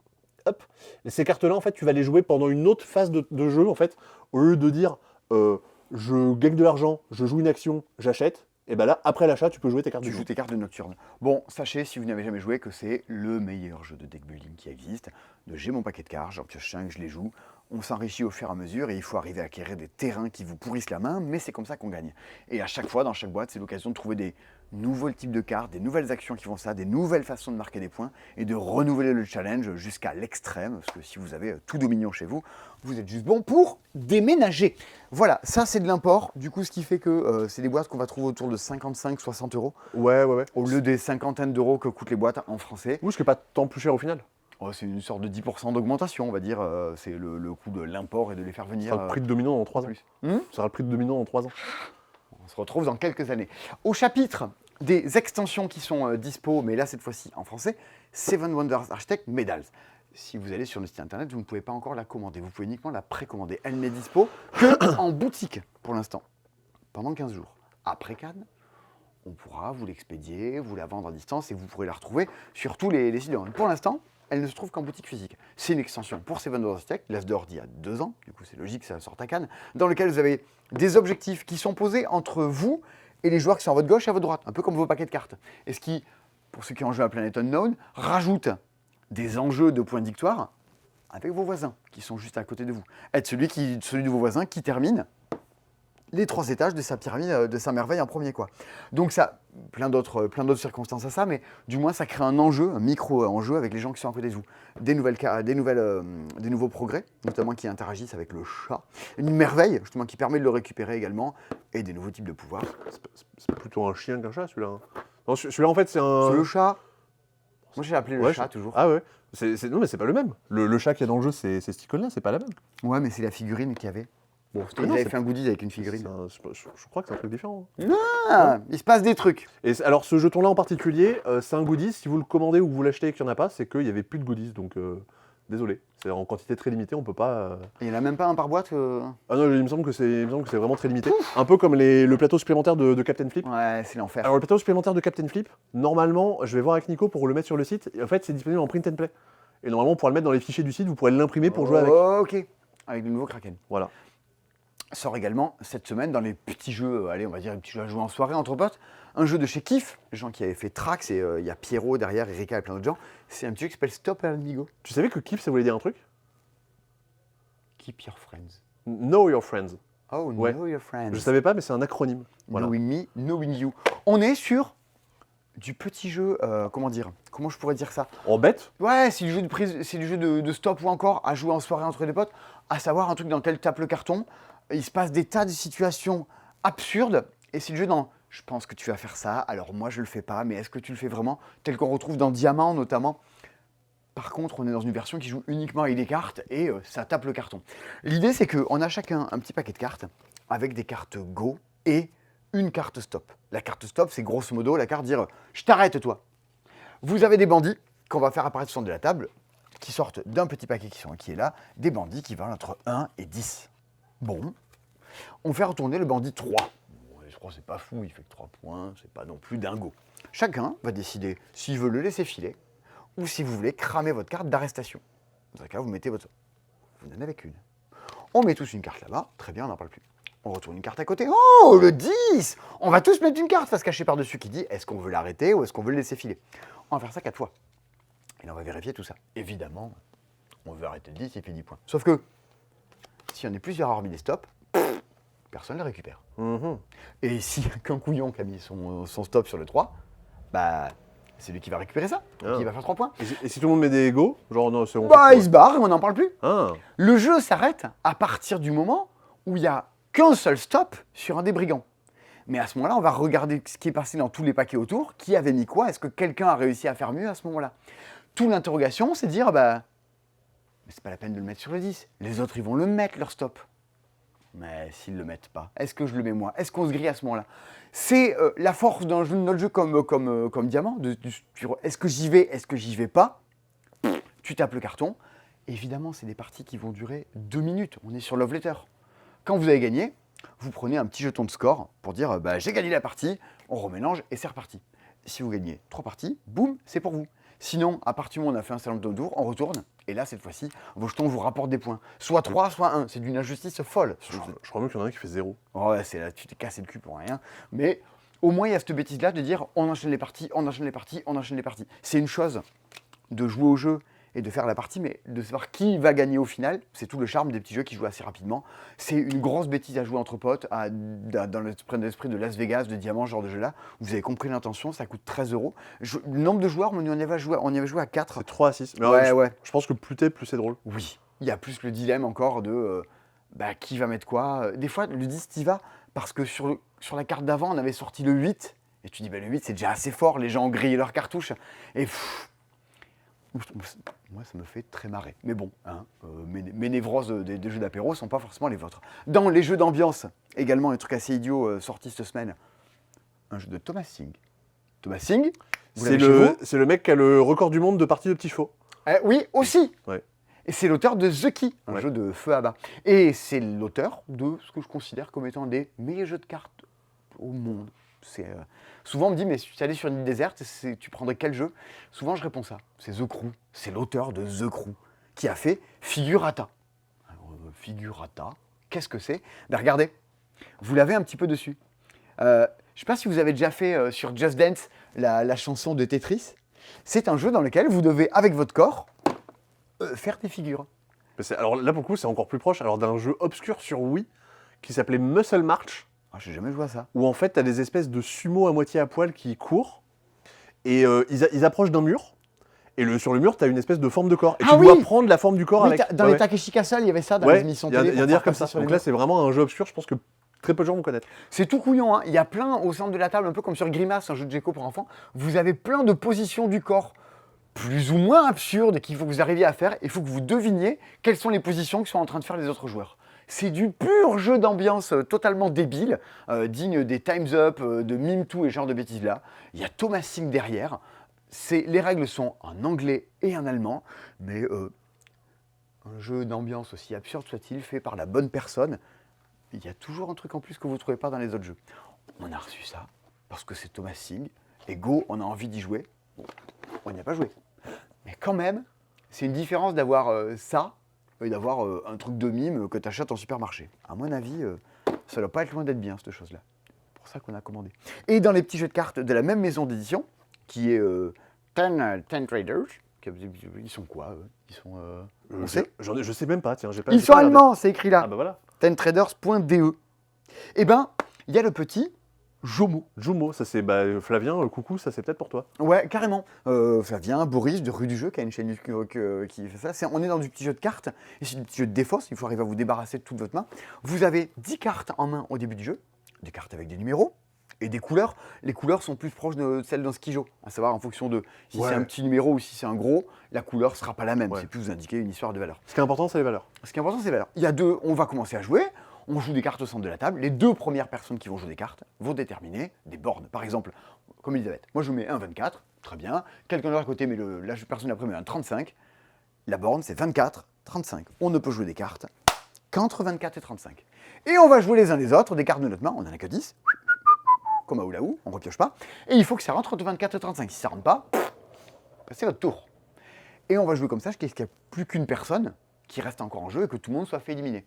Hop. Et ces cartes-là, en fait, tu vas les jouer pendant une autre phase de jeu, en fait. Au lieu de dire, je gagne de l'argent, je joue une action, j'achète. Et ben là, après l'achat, tu peux jouer tes cartes Tu du joues jeu. tes cartes de nocturne. Bon, sachez, si vous n'avez jamais joué, que c'est le meilleur jeu de deck building qui existe. J'ai mon paquet de cartes, j'en pioche 5, je les joue. On s'enrichit au fur et à mesure et il faut arriver à acquérir des terrains qui vous pourrissent la main, mais c'est comme ça qu'on gagne. Et à chaque fois, dans chaque boîte, c'est l'occasion de trouver des nouveaux types de cartes, des nouvelles actions qui font ça, des nouvelles façons de marquer des points et de renouveler le challenge jusqu'à l'extrême. Parce que si vous avez tout Dominion chez vous, vous êtes juste bon pour déménager. Voilà, ça c'est de l'import. Du coup, ce qui fait que c'est des boîtes qu'on va trouver autour de 55-60 euros Ouais. au lieu des cinquantaines d'euros que coûtent les boîtes en français. Oui, ce qui est pas tant plus cher au final. Oh, c'est une sorte de 10% d'augmentation, on va dire. C'est le coût de l'import et de les faire Ça venir. sera le prix de Domino dans 3 ans. plus. Ça sera le prix de Domino dans 3 ans. On se retrouve dans quelques années. Au chapitre des extensions qui sont dispo, mais là cette fois-ci en français, Seven Wonders Architect Medals. Si vous allez sur le site internet, vous ne pouvez pas encore la commander, vous pouvez uniquement la précommander. Elle n'est dispo qu'en boutique pour l'instant, pendant 15 jours. Après Cannes, on pourra vous l'expédier, vous la vendre à distance et vous pourrez la retrouver sur tous les sites de vente. Pour l'instant, elle ne se trouve qu'en boutique physique. C'est une extension pour Seven Wonders Architect, l'As d'or d'il y a 2 ans, du coup c'est logique que ça sorte à Cannes, dans lequel vous avez des objectifs qui sont posés entre vous et les joueurs qui sont à votre gauche et à votre droite, un peu comme vos paquets de cartes. Et ce qui, pour ceux qui ont joué à Planet Unknown, rajoute des enjeux de points de victoire avec vos voisins qui sont juste à côté de vous. Être celui de vos voisins qui termine les 3 étages de sa pyramide, de sa merveille en premier, quoi. Donc ça, plein d'autres circonstances à ça, mais du moins ça crée un enjeu, un micro-enjeu avec les gens qui sont à côté de vous. Des nouveaux progrès, notamment qui interagissent avec le chat. Une merveille, justement, qui permet de le récupérer également, et des nouveaux types de pouvoirs. C'est plutôt un chien qu'un chat, celui-là. Non, celui-là, en fait, c'est un... C'est le chat. Moi j'ai appelé le Ouais, chat toujours. Ah ouais. Non, mais c'est pas le même. Le chat qu'il y a dans le jeu, c'est cette icône-là, c'est pas la même. Ouais, mais c'est la figurine qu'il y avait. Bon, Ils avaient fait un goodies avec une c'est figurine. je crois que c'est un truc différent. Ah, il se passe des trucs. Et alors, ce jeton-là en particulier, c'est un goodies. Si vous le commandez ou vous l'achetez et qu'il n'y en a pas, c'est qu'il n'y avait plus de goodies. Donc, désolé. C'est en quantité très limitée, on peut pas... Il n'y en a même pas un par boîte. Ah non, il me semble que c'est vraiment très limité. Un peu comme le plateau supplémentaire de Captain Flip. Ouais, c'est l'enfer. Alors, le plateau supplémentaire de Captain Flip, normalement, je vais voir avec Nico pour le mettre sur le site. Et en fait, c'est disponible en print and play. Et normalement, on pourra le mettre dans les fichiers du site, vous pourrez l'imprimer pour jouer avec. Ok. Avec le nouveau Kraken. Voilà. Sort également cette semaine dans les petits jeux, allez, on va dire les petits jeux à jouer en soirée entre potes, un jeu de chez Kif, les gens qui avaient fait Trax, et il y a Pierrot derrière, Erika et plein d'autres gens. C'est un petit jeu qui s'appelle Stop Amigo. Tu savais que Keep, ça voulait dire un truc? Keep your friends. Know your friends. Oh, Ouais. know your friends. Je savais pas, mais c'est un acronyme. Voilà. Knowing me, knowing you. On est sur du petit jeu, comment dire, comment je pourrais dire ça? En bête? Ouais, c'est du jeu de prise, c'est du jeu de stop ou encore à jouer en soirée entre des potes, à savoir un truc dans lequel tu tapes le carton, il se passe des tas de situations absurdes, et c'est le jeu dans je pense que tu vas faire ça, alors moi je le fais pas, mais est-ce que tu le fais vraiment? Tel qu'on retrouve dans Diamant notamment. Par contre, on est dans une version qui joue uniquement avec des cartes et ça tape le carton. L'idée c'est qu'on a chacun un petit paquet de cartes avec des cartes Go et une carte stop. La carte stop, c'est grosso modo la carte dire je t'arrête toi. Vous avez des bandits qu'on va faire apparaître sur le centre de la table, qui sortent d'un petit paquet qui est là, des bandits qui valent entre 1 et 10. Bon, on fait retourner le bandit 3. Bon, je crois que c'est pas fou, il fait que 3 points, c'est pas non plus dingo. Chacun va décider s'il veut le laisser filer, ou si vous voulez cramer votre carte d'arrestation. Dans ce cas, vous mettez votre... Vous n'en avez qu'une. On met tous une carte là-bas, très bien, on n'en parle plus. On retourne une carte à côté. Oh, le 10! On va tous mettre une carte face cachée par-dessus qui dit est-ce qu'on veut l'arrêter ou est-ce qu'on veut le laisser filer? On va faire ça 4 fois. Et là, on va vérifier tout ça. Évidemment, on veut arrêter le 10, il fait 10 points. Sauf que, si on est plusieurs à avoir mis des stops, personne ne les récupère. Et si qu'un couillon qui a mis son stop sur le 3, bah, c'est lui qui va récupérer ça, Ah. qui va faire 3 points. Et si tout le monde met des go, genre non, c'est bon. Bah, il se barre et on n'en parle plus. Ah, Le jeu s'arrête à partir du moment où il n'y a qu'un seul stop sur un des brigands. Mais à ce moment-là, on va regarder ce qui est passé dans tous les paquets autour, qui avait mis quoi, est-ce que quelqu'un a réussi à faire mieux à ce moment-là. Toute l'interrogation, c'est de dire, bah, mais c'est pas la peine de le mettre sur le 10. Les autres, ils vont le mettre, leur stop. Mais s'ils ne le mettent pas, est-ce que je le mets moi? Est-ce qu'on se grille à ce moment-là? C'est la force d'un jeu, de notre jeu comme Diamant. Est-ce que j'y vais? Est-ce que j'y vais pas? Tu tapes le carton. Évidemment, c'est des parties qui vont durer 2 minutes. On est sur Love Letter. Quand vous avez gagné, vous prenez un petit jeton de score pour dire bah, j'ai gagné la partie, on remélange et c'est reparti. Si vous gagnez 3 parties, boum, c'est pour vous. Sinon, à partir du moment où on a fait un certain nombre de tours, on retourne. Et là, cette fois-ci, vos jetons vous rapportent des points. Soit 3, soit 1. C'est d'une injustice folle. je crois même qu'il y en a un qui fait 0. Ouais, c'est là, tu t'es cassé le cul pour rien. Mais au moins, il y a cette bêtise-là de dire on enchaîne les parties, on enchaîne les parties, on enchaîne les parties. C'est une chose de jouer au jeu et de faire la partie, mais de savoir qui va gagner au final, c'est tout le charme des petits jeux qui jouent assez rapidement. C'est une grosse bêtise à jouer entre potes, dans l'esprit de Las Vegas, de Diamant, ce genre de jeu-là. Vous avez compris l'intention, ça coûte 13 €. Le nombre de joueurs, on y avait joué à 4. C'est 3 à 6. Mais Ouais, ouais. Je pense que plus t'es, plus c'est drôle. Oui, il y a plus le dilemme encore de bah, qui va mettre quoi. Des fois, le 10, t'y vas, parce que sur la carte d'avant, on avait sorti le 8, et tu dis, bah, le 8, c'est déjà assez fort, les gens ont grillé leurs cartouches. Et moi, ça me fait très marrer. Mais bon, hein, mes névroses des jeux d'apéro ne sont pas forcément les vôtres. Dans les jeux d'ambiance, également, un truc assez idiot sorti cette semaine, un jeu de Thomas Singh. Thomas Singh, C'est le mec qui a le record du monde de parties de petits chevaux. Oui, aussi. Ouais. Et c'est l'auteur de The Key, un jeu de feu à bas. Et c'est l'auteur de ce que je considère comme étant des meilleurs jeux de cartes au monde. Souvent on me dit, mais si tu allais sur une île déserte, tu prendrais quel jeu? Souvent je réponds ça. C'est The Crew. C'est l'auteur de The Crew qui a fait Figurata. Alors, Figurata, qu'est-ce que c'est? Ben, regardez, vous l'avez un petit peu dessus. Je ne sais pas si vous avez déjà fait sur Just Dance la chanson de Tetris. C'est un jeu dans lequel vous devez, avec votre corps, faire des figures. Alors là, pour le coup, c'est encore plus proche d'un jeu obscur sur Wii qui s'appelait Muscle March, Ah, j'ai jamais joué à ça. où en fait, tu as des espèces de sumo à moitié à poil qui courent, et ils approchent d'un mur, et sur le mur, tu as une espèce de forme de corps. Et Ah tu dois prendre la forme du corps Oui, avec... dans les Takeshi Castle, il y avait ça dans les émissions il y a télé. un pour délire faire comme passer ça. sur les Donc là, murs. c'est vraiment un jeu obscur, je pense que très peu de gens vont connaître. C'est tout couillon, hein. Il y a plein au centre de la table, un peu comme sur Grimace, un jeu de Gecko pour enfants. Vous avez plein de positions du corps, plus ou moins absurdes, qu'il faut que vous arriviez à faire. Il faut que vous deviniez quelles sont les positions que sont en train de faire les autres joueurs. C'est du pur jeu d'ambiance totalement débile, digne des Time's Up, de Mime 2 et ce genre de bêtises là. Il y a Thomas Singh derrière. Les règles sont en anglais et en allemand, mais un jeu d'ambiance aussi absurde soit-il, fait par la bonne personne, il y a toujours un truc en plus que vous ne trouvez pas dans les autres jeux. On a reçu ça parce que c'est Thomas Singh, et go, on a envie d'y jouer. Bon, on n'y a pas joué. Mais quand même, c'est une différence d'avoir ça et d'avoir un truc de mime que tu achètes en supermarché. À mon avis, ça ne doit pas être loin d'être bien, cette chose-là. C'est pour ça qu'on a commandé. Et dans les petits jeux de cartes de la même maison d'édition, qui est Ten Traders, ils sont quoi eux? Ils sont... on sait Je sais même pas, tiens. Ils sont allemands, c'est écrit là. Ah bah voilà. Tentraders.de. Eh ben, il y a le petit Jomo. Jumo, ça c'est Flavien, coucou, ça c'est peut-être pour toi. Ouais, carrément. Flavien, Boris de Rue du Jeu, qui a une chaîne YouTube qui fait ça. On est dans du petit jeu de cartes, et c'est du petit jeu de défausse, il faut arriver à vous débarrasser de toute votre main. Vous avez 10 cartes en main au début du jeu, des cartes avec des numéros et des couleurs. Les couleurs sont plus proches de celles d'un skijo, à savoir en fonction de si c'est un petit numéro ou si c'est un gros, la couleur ne sera pas la même, c'est plus vous indiquer une histoire de valeur. Ce qui est important, c'est les valeurs. Ce qui est important, c'est les valeurs. Il y a on va commencer à jouer. On joue des cartes au centre de la table. Les 2 premières personnes qui vont jouer des cartes vont déterminer des bornes. Par exemple, comme Elisabeth, moi je mets un 24, très bien. Quelqu'un de l'autre côté met la personne après met un 35. La borne, c'est 24, 35. On ne peut jouer des cartes qu'entre 24 et 35. Et on va jouer les uns les autres des cartes de notre main. On n'en a que 10. Comme à Oulaou, on ne repioche pas. Et il faut que ça rentre entre 24 et 35. Si ça ne rentre pas, c'est votre tour. Et on va jouer comme ça jusqu'à ce qu'il n'y ait plus qu'une personne qui reste encore en jeu et que tout le monde soit fait éliminer.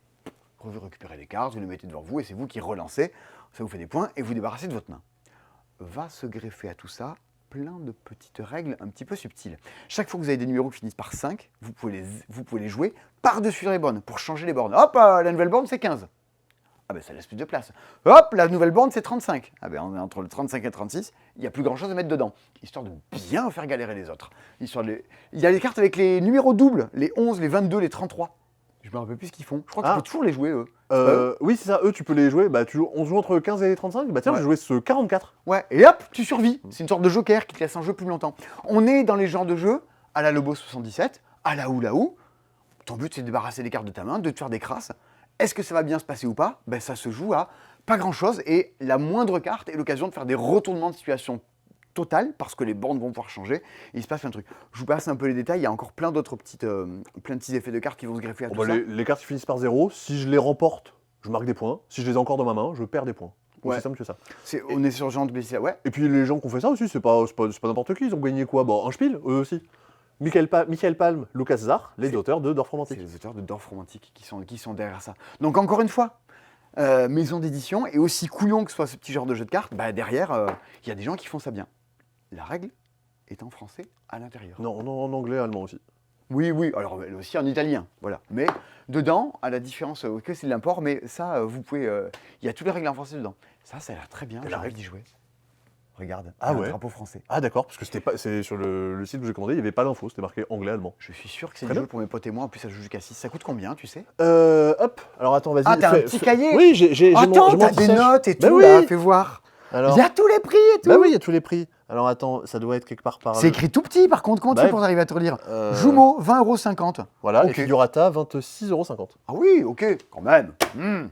Vous récupérez les cartes, vous les mettez devant vous et c'est vous qui relancez, ça vous fait des points et vous débarrassez de votre main. Va se greffer à tout ça plein de petites règles un petit peu subtiles. Chaque fois que vous avez des numéros qui finissent par 5, vous pouvez les jouer par-dessus les bornes pour changer les bornes. Hop, la nouvelle borne c'est 15. Ah ben ça laisse plus de place. Hop, la nouvelle bande c'est 35. Ah ben on est entre le 35 et le 36, il n'y a plus grand chose à mettre dedans. Histoire de bien faire galérer les autres. Il y a les cartes avec les numéros doubles, les 11, les 22, les 33. Je me rappelle plus ce qu'ils font. Je crois que tu peux toujours les jouer eux. Oui, c'est ça, eux tu peux les jouer. Bah, on joue entre 15 et 35. Bah tiens, Ouais. j'ai joué ce 44. Ouais, et hop, tu survis. C'est une sorte de joker qui te laisse en jeu plus longtemps. On est dans les genres de jeux à la Lobo 77, à la Oulaou. Ton but c'est de débarrasser les cartes de ta main, de te faire des crasses. Est-ce que ça va bien se passer ou pas? Ben ça se joue à pas grand chose et la moindre carte est l'occasion de faire des retournements de situation totale parce que les bandes vont pouvoir changer et il se passe plein de trucs. Je vous passe un peu les détails, il y a encore plein d'autres plein de petits effets de cartes qui vont se greffer à tout ça. Les cartes qui finissent par 0, si je les remporte, je marque des points. Si je les ai encore dans ma main, je perds des points. Ouais. C'est simple que ça. On est sur le genre de BCA, ouais. Et puis les gens qui ont fait ça aussi, c'est pas n'importe qui. Ils ont gagné quoi? Bon, un spiel, eux aussi. Michael Palm, Lucas Zar, les auteurs de Dorf C'est Romantique. les auteurs de Dorf Romantique qui sont derrière ça. Donc encore une fois, maison d'édition, et aussi couillon que soit ce petit genre de jeu de cartes, bah derrière, il y a des gens qui font ça bien. La règle est en français à l'intérieur. Non, en anglais, allemand aussi. Oui, alors elle aussi en italien, voilà. Mais dedans, à la différence que c'est de l'import, mais ça, vous pouvez... Il y a toutes les règles en français dedans. Ça a l'air très bien, Et j'ai la envie règle d'y jouer. Regarde, Ah il y a un ouais. drapeau français. Ah d'accord, parce que c'est sur le site où j'ai commandé, il n'y avait pas l'info, c'était marqué anglais-allemand. Je suis sûr que c'est Très du bien. jeu pour mes potes et moi, en plus ça joue jusqu'à 6. Ça coûte combien, tu sais? Hop, alors attends, vas-y. Ah, t'as un petit cahier? Oui, j'ai Attends, mon t'as petit des sèche. notes et Bah tout, oui. là, fais voir. Alors, Il y a tous les prix et tout. bah oui, il y a tous les prix. Alors attends, ça doit être quelque part par C'est écrit tout petit, par contre, comment tu Bah, fais pour arriver à te relire? euh, Jumeau, 20,50 €. Voilà, Ok. et Figurata, 26,50 €. Ah oui, ok, quand même.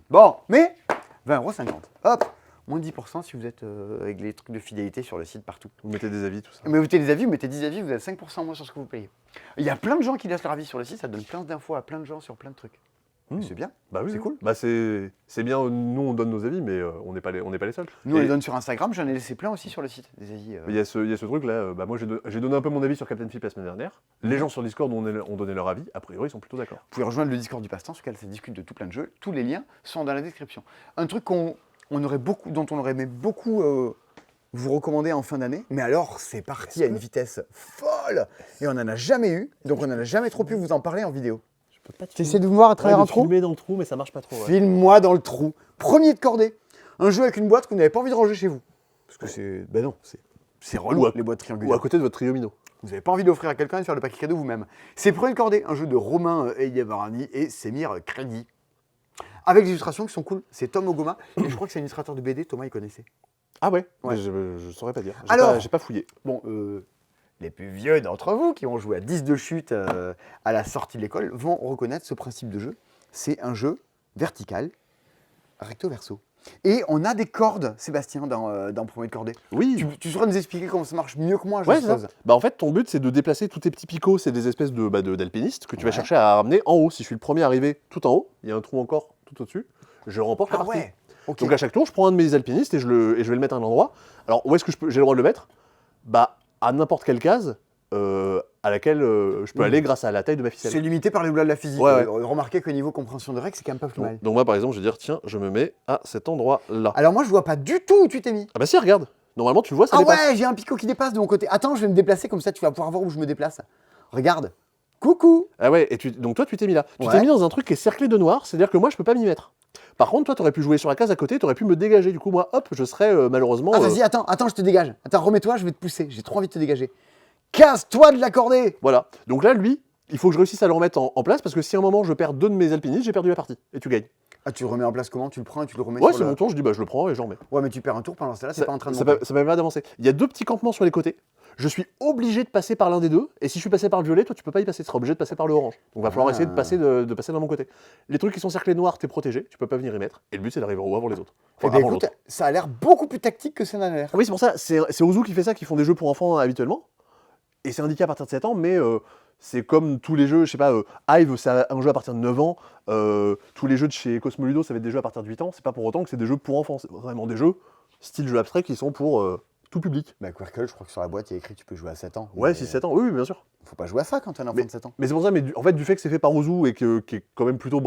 Bon, mais 20,50 €. Hop, moins 10% si vous êtes avec les trucs de fidélité sur le site partout. Vous mettez des avis, tout ça. Mais vous mettez des avis, vous mettez 10 avis, vous avez 5% en moins sur ce que vous payez. Il y a plein de gens qui laissent leur avis sur le site, ça donne plein d'infos à plein de gens sur plein de trucs. C'est bien. Bah oui, C'est cool. Bah c'est bien, nous on donne nos avis, mais on n'est pas les seuls. Nous, on Et les donne sur Instagram, j'en ai laissé plein aussi sur le site, des avis. il y a ce truc là, bah moi j'ai donné un peu mon avis sur Captain Flip la semaine dernière. Les gens sur Discord ont donné leur avis, a priori ils sont plutôt d'accord. Vous pouvez rejoindre le Discord du Passe-Temps, sur lequel ça discute de tout plein de jeux. Tous les liens sont dans la description. Un truc dont on aurait aimé beaucoup vous recommander en fin d'année, mais alors c'est parti à une vitesse folle et on n'en a jamais eu, donc on n'en a jamais trop pu vous en parler en vidéo. Je peux pas Tu essaies de me voir à travers un trou? filmer dans le trou, mais ça marche pas trop. Ouais. Filme-moi dans le trou. Premier de cordée. Un jeu avec une boîte que vous n'avez pas envie de ranger chez vous. Parce que c'est... Ben non, c'est relou, les boîtes Ou triangulaires. à côté de votre triomino. Vous n'avez pas envie d'offrir à quelqu'un et de faire le paquet cadeau vous-même. C'est Premier de cordée, un jeu de Romain Eyavarani et Semir Crédit. Avec des illustrations qui sont cool. C'est Tom Ogoma. Et je crois que c'est un illustrateur de BD, Thomas, il connaissait. Ah ouais, Ouais. Mais je saurais pas dire. Alors J'ai pas fouillé. Bon, les plus vieux d'entre vous qui ont joué à 10 de chute à la sortie de l'école vont reconnaître ce principe de jeu. C'est un jeu vertical, recto-verso. Et on a des cordes, Sébastien, dans Premier de cordée. Oui. Tu saurais nous expliquer comment ça marche mieux que moi, je Ouais, c'est ça. suppose. Bah en fait, ton but c'est de déplacer tous tes petits picots, c'est des espèces d'alpinistes que tu vas Ouais. chercher à ramener en haut. Si je suis le premier arrivé tout en haut, il y a un trou encore tout au-dessus, je remporte la Ah partie. ouais, ok. Donc à chaque tour, je prends un de mes alpinistes et je vais le mettre à un endroit. Alors où est-ce que j'ai le droit de le mettre? Bah à n'importe quelle case à laquelle je peux aller grâce à la taille de ma ficelle. C'est limité par les lois de la physique. Ouais, ouais. Remarquez qu'au niveau compréhension de règles, c'est quand même pas plus mal. Donc moi par exemple, je vais dire tiens, je me mets à cet endroit-là. Alors moi, je vois pas du tout où tu t'es mis. Ah bah si, regarde. Normalement, tu le vois, ça Ah dépasse. ouais, j'ai un picot qui dépasse de mon côté. Attends, je vais me déplacer comme ça, tu vas pouvoir voir où je me déplace. Regarde. Coucou. Ah ouais, donc toi tu t'es mis là. Tu Ouais. t'es mis dans un truc qui est cerclé de noir, c'est-à-dire que moi je peux pas m'y mettre. Par contre, toi tu aurais pu jouer sur la case à côté, tu aurais pu me dégager. Du coup, moi, hop, je serais malheureusement. Ah vas-y, attends, je te dégage. Attends, remets-toi, je vais te pousser. J'ai trop envie de te dégager. Casse-toi de la cordée. Voilà. Donc là, lui, il faut que je réussisse à le remettre en place parce que si à un moment je perds deux de mes alpinistes, j'ai perdu la partie et tu gagnes. Ah, tu le remets en place comment? Tu le prends et tu le remets Ouais, sur c'est le... mon tour, je dis bah je le prends et j'en remets. Ouais, mais tu perds un tour pendant ce temps-là, c'est pas en train de ça monter. permet d'avancer. Il y a deux petits campements sur les côtés. Je suis obligé de passer par l'un des deux, et si je suis passé par le violet, toi tu peux pas y passer, tu seras obligé de passer par le orange. Donc va falloir essayer de passer de passer dans mon côté. Les trucs qui sont cerclés noirs, t'es protégé, tu peux pas venir y mettre, et le but c'est d'arriver au haut avant les autres. Eh Enfin, ben, avant écoute, l'autre. ça a l'air beaucoup plus tactique que ça n'en a l'air. Ah oui, c'est pour ça, c'est Ozu qui fait ça, qui font des jeux pour enfants habituellement, et c'est indiqué à partir de 7 ans, mais c'est comme tous les jeux, je sais pas, Hive c'est un jeu à partir de 9 ans, tous les jeux de chez Cosmoludo ça va être des jeux à partir de 8 ans, c'est pas pour autant que c'est des jeux pour enfants, c'est vraiment des jeux style jeu abstrait qui sont pour tout public. Bah, Quirkle, je crois que sur la boîte, il y a écrit que tu peux jouer à 7 ans. Ouais, Mais 6-7 ans, oui, bien sûr. Faut pas jouer à ça quand t'es un enfant de 7 ans. Mais c'est pour ça, en fait, du fait que c'est fait par Ozu et qui est quand même plutôt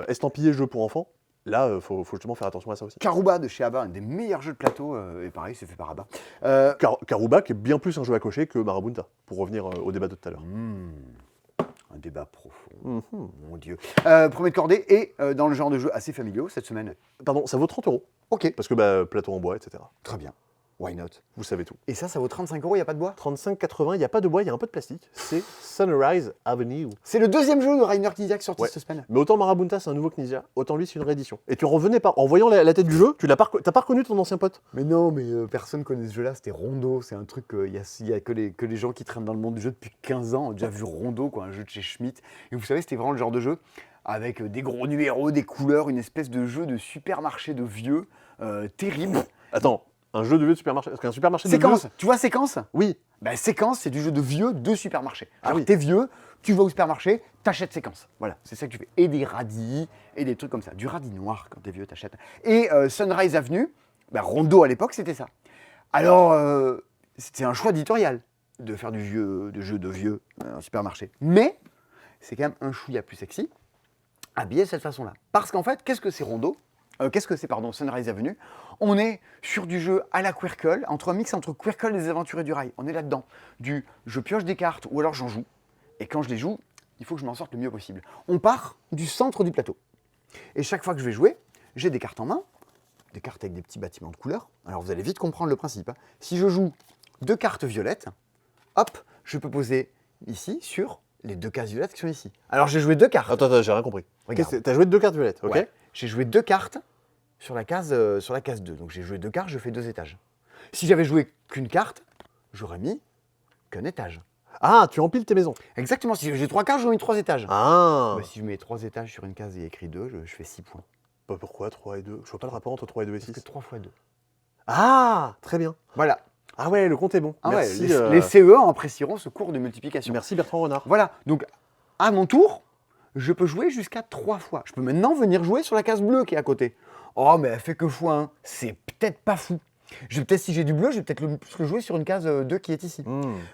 estampillé jeu pour enfants, là, faut justement faire attention à ça aussi. Karuba de chez Abba, un des meilleurs jeux de plateau, et pareil, c'est fait par Abba. Karuba, qui est bien plus un jeu à cocher que Marabunta, pour revenir au débat de tout à l'heure. Un débat profond, Mhm. mon Dieu. Premier de cordée et dans le genre de jeu assez familiaux cette semaine. Pardon, ça vaut 30 €. Ok, Parce que plateau en bois, etc. très bien. Why not? Vous savez tout. Et ça vaut 35 €, il n'y a pas de bois? 35,80, il n'y a pas de bois, il y a un peu de plastique. C'est Sunrise Avenue. C'est le deuxième jeu de Rainer Knizia qui est sorti Ouais. cette semaine. Mais autant Marabunta, c'est un nouveau Knizia, autant lui, c'est une réédition. Et tu en revenais pas. En voyant la tête du jeu, t'as pas reconnu ton ancien pote. Mais non, mais personne connaît ce jeu-là, c'était Rondo, c'est un truc, il y a que les gens qui traînent dans le monde du jeu depuis 15 ans ont déjà vu Rondo, quoi, un jeu de chez Schmitt. Et vous savez, c'était vraiment le genre de jeu avec des gros numéros, des couleurs, une espèce de jeu de supermarché de vieux, terrible. Attends, un jeu de vieux de supermarché. Parce qu'un supermarché de Séquence, vieux. tu vois Séquence? Oui. Ben, Séquence, c'est du jeu de vieux de supermarché. Ah Alors, oui. t'es vieux, tu vas au supermarché, t'achètes Séquence. Voilà, c'est ça que tu fais. Et des radis, et des trucs comme ça. Du radis noir, quand t'es vieux, t'achètes. Et Sunrise Avenue, ben, Rondo à l'époque, c'était ça. Alors, c'était un choix éditorial de faire du jeu de vieux en supermarché. Mais, c'est quand même un chouïa plus sexy, habillé de cette façon-là. Parce qu'en fait, qu'est-ce que c'est Rondo? Qu'est-ce que c'est, pardon, Sunrise Avenue? On est sur du jeu à la Quirkle, un mix entre Quirkle et les Aventuriers du Rail. On est là-dedans. Je pioche des cartes ou alors j'en joue. Et quand je les joue, il faut que je m'en sorte le mieux possible. On part du centre du plateau. Et chaque fois que je vais jouer, j'ai des cartes en main, des cartes avec des petits bâtiments de couleurs. Alors vous allez vite comprendre le principe. Hein. Si je joue 2 cartes violettes, hop, je peux poser ici sur les 2 cases violettes qui sont ici. Alors j'ai joué 2 cartes. Attends, j'ai rien compris. Regarde. T'as joué 2 cartes violettes, ok? Ouais. J'ai joué 2 cartes sur la case 2. Donc j'ai joué 2 cartes, je fais 2 étages. Si j'avais joué qu'une carte, j'aurais mis qu'un étage. Ah, tu empiles tes maisons. Exactement, si j'ai 3 cartes, j'aurais mis 3 étages. Ah. Bah, si je mets 3 étages sur une case et écrit 2, je fais 6 points. Bah, pourquoi 3 et 2? Je vois pas le rapport entre 3 et 2 et Parce 6. que 3 fois 2. Ah, très bien. Voilà. Ah ouais, le compte est bon. Ah ouais, Merci, les CE1 apprécieront ce cours de multiplication. merci Bertrand Renard. Voilà, donc à mon tour, je peux jouer jusqu'à 3 fois. Je peux maintenant venir jouer sur la case bleue qui est à côté. Oh, mais elle fait que x1, c'est peut-être pas fou. Si j'ai du bleu, je vais peut-être le jouer sur une case 2 qui est ici.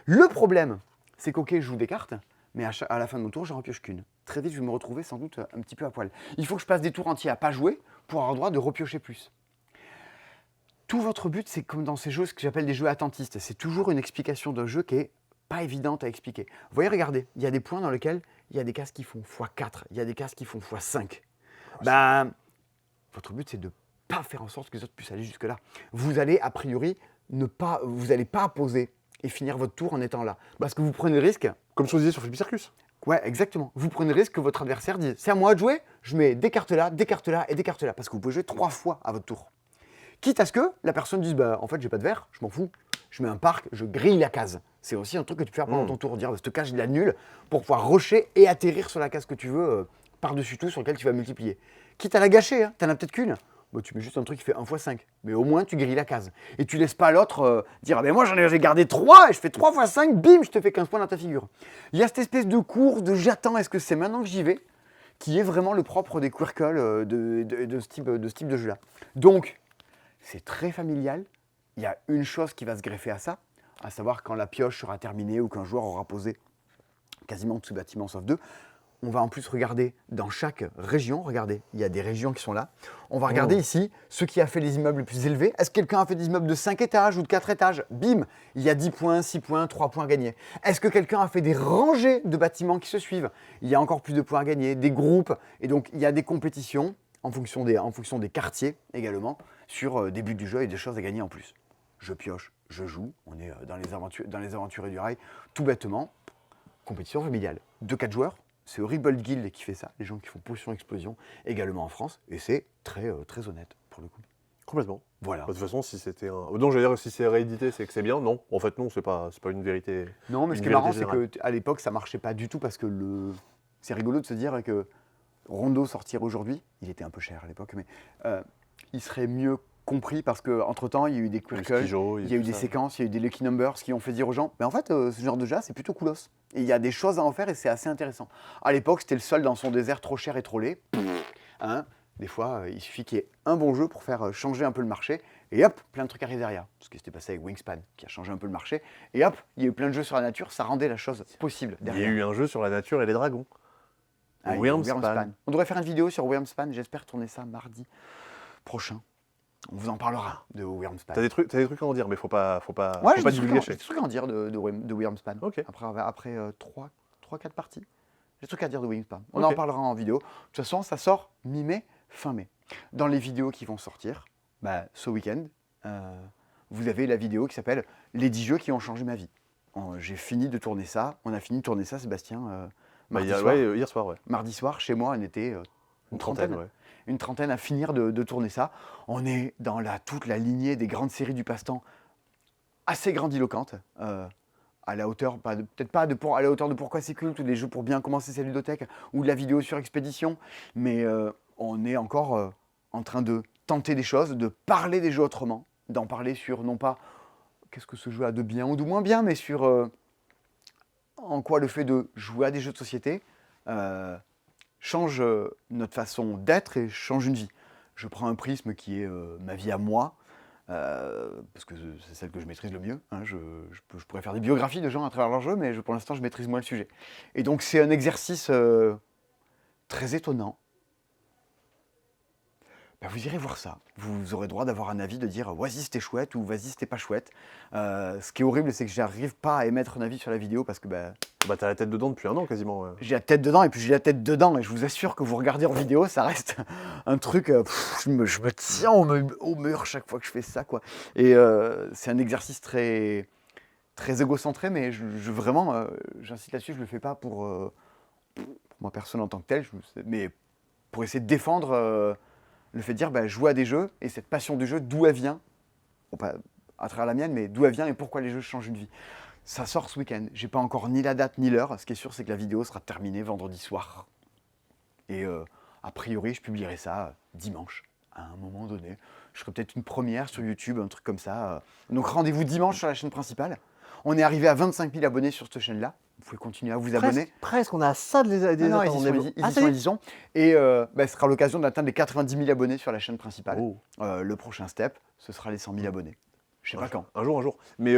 Le problème, c'est qu'ok, je joue des cartes, mais à la fin de mon tour, j'en repioche qu'une. Très vite, je vais me retrouver sans doute un petit peu à poil. Il faut que je passe des tours entiers à pas jouer pour avoir le droit de repiocher plus. Tout votre but, c'est comme dans ces jeux, ce que j'appelle des jeux attentistes. C'est toujours une explication d'un jeu qui est pas évidente à expliquer. Vous voyez, regardez, il y a des points dans lesquels il y a des cases qui font x4, il y a des cases qui font x5. Ben, votre but, c'est de pas faire en sorte que les autres puissent aller jusque-là. Vous allez, a priori, vous n'allez pas poser et finir votre tour en étant là. Parce que vous prenez le risque. Comme je te disais sur Flippy Circus. Ouais, exactement. Vous prenez le risque que votre adversaire dise c'est à moi de jouer, je mets des cartes là, des cartes là et des cartes là. Parce que vous pouvez jouer 3 fois à votre tour. Quitte à ce que la personne dise bah, en fait, j'ai pas de verre, je m'en fous. Je mets un parc, je grille la case. C'est aussi un truc que tu peux faire pendant ton tour. Dire cette case, je la nulle pour pouvoir rusher et atterrir sur la case que tu veux, par-dessus tout, sur laquelle tu vas multiplier. Quitte à la gâcher, hein, t'en as peut-être qu'une. Bah, tu mets juste un truc qui fait 1 x 5. Mais au moins, tu grilles la case. Et tu laisses pas l'autre dire ah ben moi, j'ai gardé 3 et je fais 3 x 5, bim, je te fais 15 points dans ta figure. Il y a cette espèce de course de j'attends, est-ce que c'est maintenant que j'y vais, qui est vraiment le propre des Quirkle de ce type de jeu-là. Donc, c'est très familial. Il y a une chose qui va se greffer à ça, à savoir quand la pioche sera terminée ou qu'un joueur aura posé quasiment tout ce bâtiment sauf 2. On va en plus regarder dans chaque région, regardez, il y a des régions qui sont là. On va regarder ici ce qui a fait les immeubles les plus élevés. Est-ce que quelqu'un a fait des immeubles de 5 étages ou de 4 étages? Bim, il y a 10 points, 6 points, 3 points gagnés. Est-ce que quelqu'un a fait des rangées de bâtiments qui se suivent? Il y a encore plus de points à gagner, des groupes. Et donc, il y a des compétitions en fonction des quartiers également sur des buts du jeu et des choses à gagner en plus. Je pioche, je joue, on est dans les aventuriers du rail, tout bêtement, compétition familiale. 2-4 joueurs. C'est Horrible Guild qui fait ça, les gens qui font Potion Explosion, également en France, et c'est très honnête pour le coup. Complètement. Voilà. De toute façon, si c'était un. Non, j'allais dire si c'est réédité, c'est que c'est bien. Non, en fait, non, c'est pas une vérité. Non, mais ce une qui est marrant, vérité c'est générale. qu'à l'époque, ça marchait pas du tout parce que c'est rigolo de se dire que Rondo sortir aujourd'hui, il était un peu cher à l'époque, mais il serait mieux compris parce qu'entre-temps, il y a eu des Quirkle, il y a eu des séquences, il y a eu des Lucky Numbers qui ont fait dire aux gens mais en fait, ce genre de jeu, c'est plutôt coolos. Et il y a des choses à en faire et c'est assez intéressant. À l'époque, c'était le seul dans son désert trop cher et trop laid. Hein, des fois, il suffit qu'il y ait un bon jeu pour faire changer un peu le marché et hop, plein de trucs arrivent derrière. Ce qui s'était passé avec Wingspan, qui a changé un peu le marché. Et hop, il y a eu plein de jeux sur la nature, ça rendait la chose possible Il y a derrière. eu un jeu sur la nature et les dragons. Ah, Wyrmspan. On devrait faire une vidéo sur Wyrmspan, j'espère tourner ça mardi prochain. On vous en parlera de Wyrmspan. T'as des trucs à en dire, mais faut pas Ouais, j'ai pas des divulguer. trucs à en dire de Wyrmspan. Ok. Après 3-4 parties. J'ai des trucs à dire de Wingspan. On Ok. en parlera en vidéo. De toute façon, ça sort mi-mai, fin mai. Dans les vidéos qui vont sortir, ce week-end, vous avez la vidéo qui s'appelle « Les 10 jeux qui ont changé ma vie ». J'ai fini de tourner ça. On a fini de tourner ça, Sébastien, mardi soir. Hier soir, ouais. Mardi soir, chez moi, on était Une trentaine, ouais. une trentaine à finir de tourner ça. On est dans toute la lignée des grandes séries du passe-temps, assez grandiloquentes, à la hauteur, peut-être pas à la hauteur de Pourquoi c'est culte, ou des jeux pour bien commencer sa ludothèque, ou de la vidéo sur Expédition, mais on est encore en train de tenter des choses, de parler des jeux autrement, d'en parler sur, non pas qu'est-ce que ce jeu a de bien ou de moins bien, mais sur en quoi le fait de jouer à des jeux de société change notre façon d'être et change une vie. Je prends un prisme qui est ma vie à moi, parce que c'est celle que je maîtrise le mieux. Hein. Je pourrais faire des biographies de gens à travers leurs jeux, mais pour l'instant, je maîtrise moins le sujet. Et donc, c'est un exercice très étonnant. Vous irez voir ça. Vous aurez droit d'avoir un avis, de dire « vas-y, c'était chouette » ou « vas-y, c'était pas chouette ». Ce qui est horrible, c'est que j'arrive pas à émettre un avis sur la vidéo parce que T'as la tête dedans depuis un an quasiment. Ouais. j'ai la tête dedans et puis j'ai la tête dedans. Et je vous assure que vous regardez en vidéo, ça reste un truc... je me tiens au mur chaque fois que je fais ça, quoi. Et c'est un exercice très, très égocentré, mais vraiment, j'insiste là-dessus, je le fais pas pour moi personne en tant que tel, mais pour essayer de défendre... le fait de dire, jouer à des jeux, et cette passion du jeu, d'où elle vient, bon, pas à travers la mienne, mais d'où elle vient et pourquoi les jeux changent une vie. Ça sort ce week-end. J'ai pas encore ni la date ni l'heure. Ce qui est sûr, c'est que la vidéo sera terminée vendredi soir. Et a priori, je publierai ça dimanche, à un moment donné. Je ferai peut-être une première sur YouTube, un truc comme ça. Donc rendez-vous dimanche sur la chaîne principale. On est arrivé à 25 000 abonnés sur cette chaîne-là. Vous pouvez continuer à vous abonner. Presque, on a ça de les Non, ils y sont. Et ce sera l'occasion d'atteindre les 90 000 abonnés sur la chaîne principale. Oh. Le prochain step, ce sera les 100 000 abonnés. Je sais pas quand. Un jour. Mais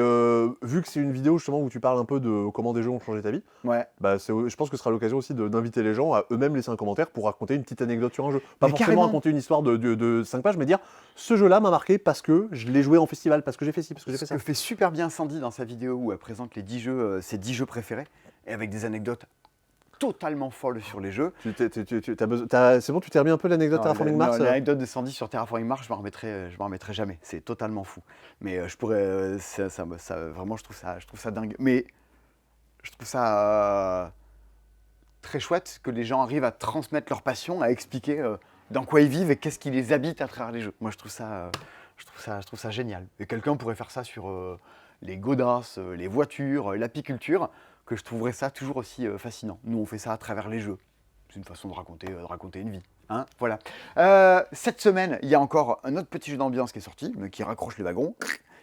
vu que c'est une vidéo justement où tu parles un peu de comment des jeux ont changé ta vie, Ouais. je pense que ce sera l'occasion aussi d'inviter les gens à eux-mêmes laisser un commentaire pour raconter une petite anecdote sur un jeu. Pas Mais forcément carrément. raconter une histoire de 5 pages, mais dire ce jeu-là m'a marqué parce que je l'ai joué en festival, parce que j'ai fait ci, parce que j'ai fait Ce ça. que fait super bien Sandy dans sa vidéo où elle présente les 10 jeux, ses 10 jeux préférés, et avec des anecdotes totalement folles sur les jeux. C'est bon, tu t'es remis un peu l'anecdote Terraforming Mars. L'anecdote de Sandy sur Terraforming Mars, je m'en remettrai jamais. C'est totalement fou. Mais je pourrais, vraiment, je trouve ça dingue. Mais je trouve ça très chouette que les gens arrivent à transmettre leur passion, à expliquer dans quoi ils vivent et qu'est-ce qui les habite à travers les jeux. Moi, je trouve ça génial. Et quelqu'un pourrait faire ça sur les godasses, les voitures, l'apiculture, que je trouverais ça toujours aussi fascinant. Nous, on fait ça à travers les jeux. C'est une façon de raconter une vie. Hein, voilà. Cette semaine, il y a encore un autre petit jeu d'ambiance qui est sorti, mais qui raccroche les wagons.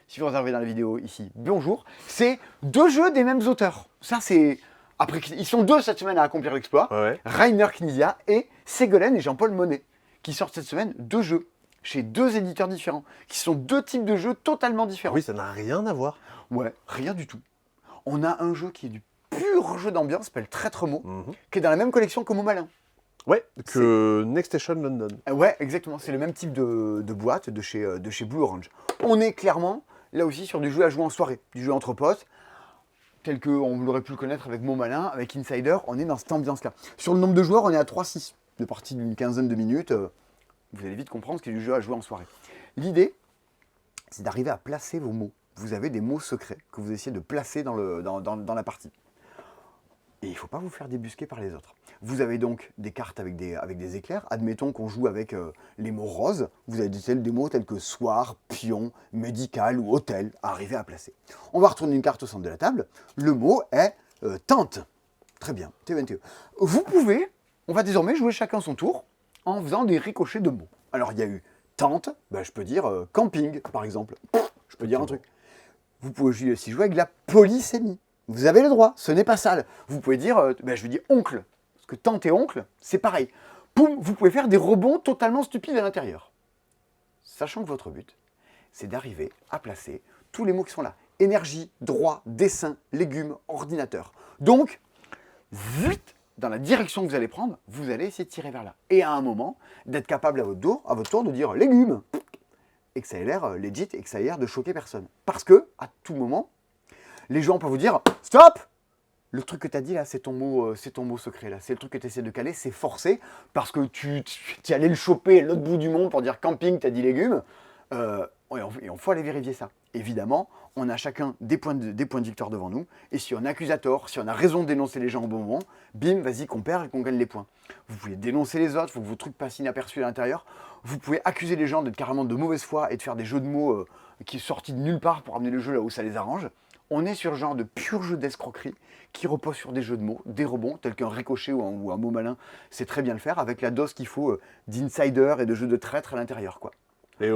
Si vous regardez dans la vidéo ici, bonjour. C'est 2 jeux des mêmes auteurs. Ça, c'est... Après, ils sont 2 cette semaine à accomplir l'exploit. Ouais. Rainer Knizia et Ségolène et Jean-Paul Monet, qui sortent cette semaine 2 jeux chez 2 éditeurs différents, qui sont 2 types de jeux totalement différents. Oui, ça n'a rien à voir. Ouais, rien du tout. On a un jeu qui est du pur jeu d'ambiance, s'appelle Traître Mot, qui est dans la même collection que Mot Malin. Ouais, que Next Station London. Ouais, exactement. C'est le même type de boîte de chez Blue Orange. On est clairement, là aussi, sur du jeu à jouer en soirée, du jeu entre potes, tel qu'on l'aurait pu le connaître avec Mot Malin, avec Insider. On est dans cette ambiance-là. Sur le nombre de joueurs, on est à 3-6, de parties d'une quinzaine de minutes. Vous allez vite comprendre ce qu'est du jeu à jouer en soirée. L'idée, c'est d'arriver à placer vos mots. Vous avez des mots secrets que vous essayez de placer dans la partie. Et il ne faut pas vous faire débusquer par les autres. Vous avez donc des cartes avec des éclairs. Admettons qu'on joue avec les mots roses. Vous avez des mots tels que soir, pion, médical ou hôtel à arriver à placer. On va retourner une carte au centre de la table. Le mot est tente. Très bien, T21. Vous pouvez, on va désormais jouer chacun son tour en faisant des ricochets de mots. Alors il y a eu tente, je peux dire camping par exemple. Je peux dire un truc. Vous pouvez aussi jouer avec la polysémie. Vous avez le droit, ce n'est pas sale. Vous pouvez dire, je dis oncle, parce que tante et oncle, c'est pareil. Poum, vous pouvez faire des rebonds totalement stupides à l'intérieur. Sachant que votre but, c'est d'arriver à placer tous les mots qui sont là. Énergie, droit, dessin, légumes, ordinateur. Donc, vite, dans la direction que vous allez prendre, vous allez essayer de tirer vers là. Et à un moment, d'être capable à votre tour de dire légumes. Et que ça ait l'air legit et que ça ait l'air de choquer personne. Parce que, à tout moment, les gens peuvent vous dire « Stop ! le truc que tu as dit là, c'est ton mot secret là. C'est le truc que tu essaies de caler, c'est forcé parce que tu allais le choper à l'autre bout du monde pour dire camping, tu as dit légumes. Et on faut aller vérifier ça. Évidemment, on a chacun des points de victoire devant nous. Et si on accuse à tort, si on a raison de dénoncer les gens au bon moment, bim, vas-y qu'on perd et qu'on gagne les points. Vous pouvez dénoncer les autres, il faut que vos trucs passent inaperçus à l'intérieur. Vous pouvez accuser les gens d'être carrément de mauvaise foi et de faire des jeux de mots qui sont sortis de nulle part pour amener le jeu là où ça les arrange. On est sur le genre de pur jeu d'escroquerie qui repose sur des jeux de mots, des rebonds, tels qu'un ricochet ou un mot malin, c'est très bien le faire, avec la dose qu'il faut d'insider et de jeu de traître à l'intérieur, quoi. Et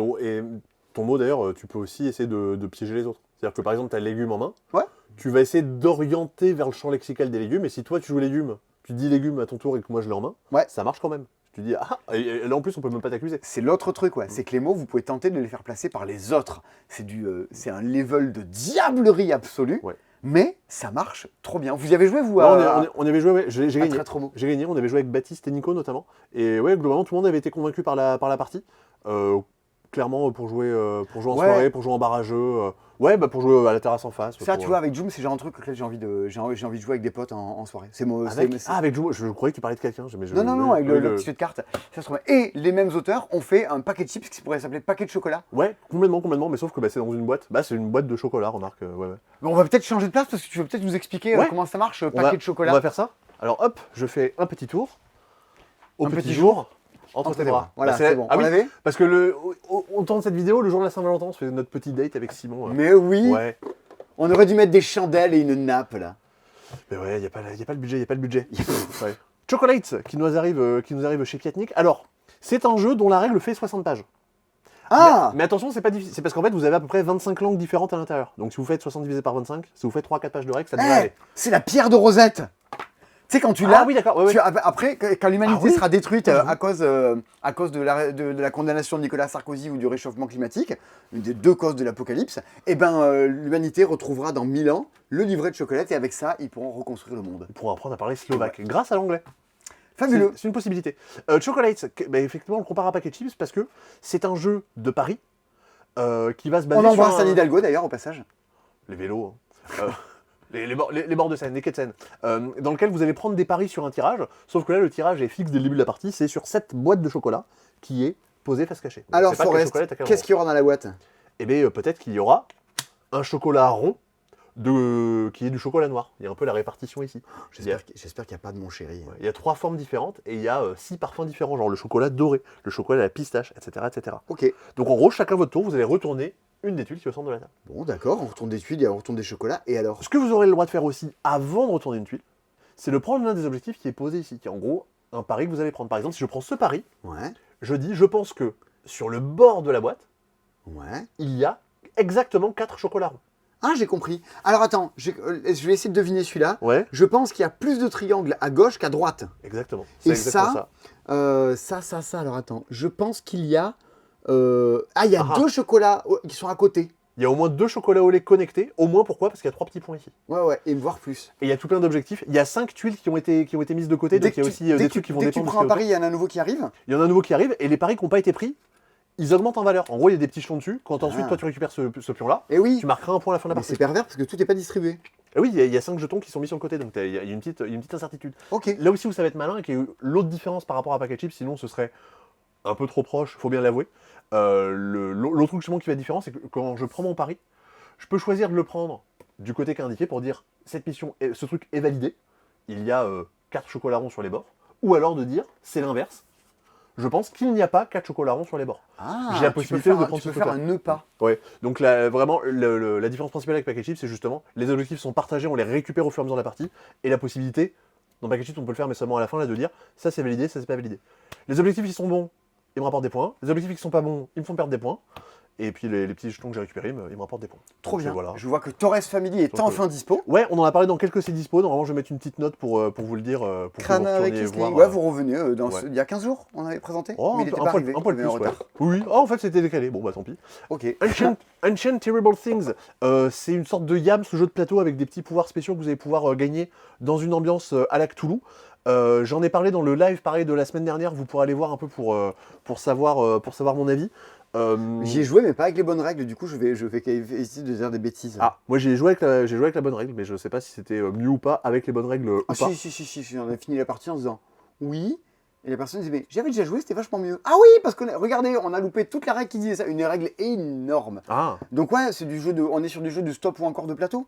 ton mot d'ailleurs, tu peux aussi essayer de piéger les autres. C'est-à-dire que par exemple, tu as le légume en main, Ouais. tu vas essayer d'orienter vers le champ lexical des légumes, et si toi tu joues légumes, tu dis légumes à ton tour et que moi je l'ai en main, Ouais. ça marche quand même. Tu dis, ah, et là en plus on peut même pas t'accuser. C'est l'autre truc, ouais. C'est que les mots, vous pouvez tenter de les faire placer par les autres. C'est un level de diablerie absolue, Ouais. mais ça marche trop bien. Vous y avez joué, vous Non, à... on y avait joué, ouais, j'ai à gagné. Traître aux mots. J'ai gagné, on avait joué avec Baptiste et Nico notamment. Et ouais, globalement, tout le monde avait été convaincu par la partie. Clairement, pour jouer en Ouais. soirée, pour jouer en bar à jeu. Ouais, bah pour jouer à la terrasse en face. Ça, pour, tu vois, avec Joom, c'est genre un truc auquel j'ai envie de jouer avec des potes en soirée. C'est moi. avec Joe, je croyais que tu parlais de quelqu'un. Non, avec le petit jeu de cartes. Ça se trouve. Et les mêmes auteurs ont fait un paquet de chips qui pourrait s'appeler paquet de chocolat. Ouais, complètement, mais sauf que bah, c'est dans une boîte. Bah, c'est une boîte de chocolat, remarque. Ouais. Bon, on va peut-être changer de place parce que tu veux peut-être nous expliquer Ouais. comment ça marche, On paquet va- de chocolat. On va faire ça. Alors hop, je fais un petit tour. Au Un petit petit jour, entre tes bras. Voilà, Bah, c'est bon. Ah On oui, l'avait parce que on tourne cette vidéo le jour de la Saint-Valentin, on se fait notre petit date avec Simon. Mais oui, Ouais. on aurait dû mettre des chandelles et une nappe là. Mais ouais, y a pas le budget. Ouais. Chocolate qui nous arrive chez Piatnik. Alors, c'est un jeu dont la règle fait 60 pages. Ah Mais attention, c'est pas difficile. C'est parce qu'en fait, vous avez à peu près 25 langues différentes à l'intérieur. Donc si vous faites 60 divisé par 25, si vous faites 3-4 pages de règles, ça devrait aller. C'est la pierre de Rosette. Tu sais, quand tu l'as, Ah oui, d'accord. Ouais, ouais. après, quand l'humanité Ah oui. sera détruite à cause de la condamnation de Nicolas Sarkozy ou du réchauffement climatique, une des deux causes de l'apocalypse, eh ben, l'humanité retrouvera dans 1000 ans le livret de chocolat et avec ça, ils pourront reconstruire le monde. Pour apprendre à parler slovaque grâce à l'anglais. Fabuleux. C'est une possibilité. Chocolate, bah, effectivement, on le compare à Packet Chips parce que c'est un jeu de paris qui va se baser On sur embrasse Anne Hidalgo d'ailleurs au passage. les vélos, hein. Les bords de Seine, les quais de Seine, dans lequel vous allez prendre des paris sur un tirage, sauf que là, le tirage est fixe dès le début de la partie, c'est sur cette boîte de chocolat qui est posée face cachée. Donc, Alors c'est pas quel Forest, chocolat t'as qu'à qu'est-ce qu'il y aura dans la boîte? Eh bien, peut-être qu'il y aura un chocolat rond qui est du chocolat noir. Il y a un peu la répartition ici. J'espère qu'il n'y a pas de mon chéri. Ouais, il y a 3 formes différentes et il y a 6 parfums différents, genre le chocolat doré, le chocolat à la pistache, etc., etc. Ok. Donc en gros, chacun votre tour, vous allez retourner une des tuiles qui est au centre de la table. Bon, d'accord, on retourne des tuiles, on retourne des chocolats, et alors? Ce que vous aurez le droit de faire aussi avant de retourner une tuile, c'est de prendre l'un des objectifs qui est posé ici, qui est en gros un pari que vous allez prendre. Par exemple, si je prends ce pari, Ouais, je dis, je pense que sur le bord de la boîte, ouais. il y a exactement 4 chocolats ronds. Ah, j'ai compris. Alors attends, je vais essayer de deviner celui-là. Ouais, Je pense qu'il y a plus de triangles à gauche qu'à droite. exactement. Et C'est exactement ça. Alors attends, je pense qu'il y a... il y a Ah. 2 chocolats qui sont à côté. Il y a au moins 2 chocolats au lait connectés. Au moins, pourquoi? Parce qu'il y a 3 petits points ici. Ouais, et voire plus. Et il y a tout plein d'objectifs. Il y a 5 tuiles qui ont été mises de côté, donc il y a aussi des trucs qui vont dès que tu dépendre. prends un de ce qu'il pari, il y en a un nouveau qui arrive. Il y en a un nouveau qui arrive, et les paris qui n'ont pas été pris, ils augmentent en valeur. En gros, il y a des petits jetons dessus. Quand ensuite, toi, tu récupères ce pion-là, Et oui, tu marqueras un point à la fin de la mais partie. c'est pervers parce que tout n'est pas distribué. Et oui, il y a 5 jetons qui sont mis sur le côté, donc il y a une petite incertitude. Ok. Là aussi où ça va être malin, et qui est l'autre différence par rapport à Packet Chips, sinon ce serait un peu trop proche, faut bien l'avouer. L'autre truc justement qui va être différent, c'est que quand je prends mon pari, je peux choisir de le prendre du côté qui est indiqué pour dire cette mission, ce truc est validé, il y a 4 chocolats ronds sur les bords, ou alors de dire c'est l'inverse, je pense qu'il n'y a pas 4 chocolats ronds sur les bords. Ah, J'ai la possibilité de prendre tu ce peux faire truc-là. un nœud pas. Ouais, donc vraiment, la différence principale avec Packet Chips, c'est justement, les objectifs sont partagés, on les récupère au fur et à mesure de la partie, et la possibilité, dans Packet Chips, on peut le faire, mais seulement à la fin, là, de dire, ça c'est validé, ça c'est pas validé. Les objectifs qui sont bons, ils me rapportent des points, les objectifs qui sont pas bons, ils me font perdre des points, et puis les petits jetons que j'ai récupérés, ils me rapportent des points. Trop Donc, bien. Voilà. Je vois que Torres Family est Donc, enfin dispo. Ouais, on en a parlé dans quelques c'est dispo, normalement je vais mettre une petite note pour vous le dire, pour que Crâne vous avec retourniez Leslie. voir. Ouais, vous revenez Ouais. il y a 15 jours, on avait présenté. Oh, mais il un était pas arrivé. poil il plus, est en ouais. retard. Oui, en fait c'était décalé, bon bah tant pis. Ok. Ancient Terrible Things, c'est une sorte de YAM, ce jeu de plateau avec des petits pouvoirs spéciaux que vous allez pouvoir gagner dans une ambiance à la Cthulhu. J'en ai parlé dans le live pareil de la semaine dernière, vous pourrez aller voir un peu pour savoir mon avis. J'y ai joué, mais pas avec les bonnes règles. Du coup, je vais essayer de dire des bêtises. Ah, moi j'ai joué avec la bonne règle, mais je sais pas si c'était mieux ou pas avec les bonnes règles ou Ah, pas. si, on a fini la partie en se disant oui. Et la personne disait, mais j'avais déjà joué, c'était vachement mieux. Ah oui, parce que regardez, on a loupé toute la règle qui disait ça. Une règle énorme. Ah, Donc ouais, c'est du jeu on est sur du jeu de stop ou encore de plateau.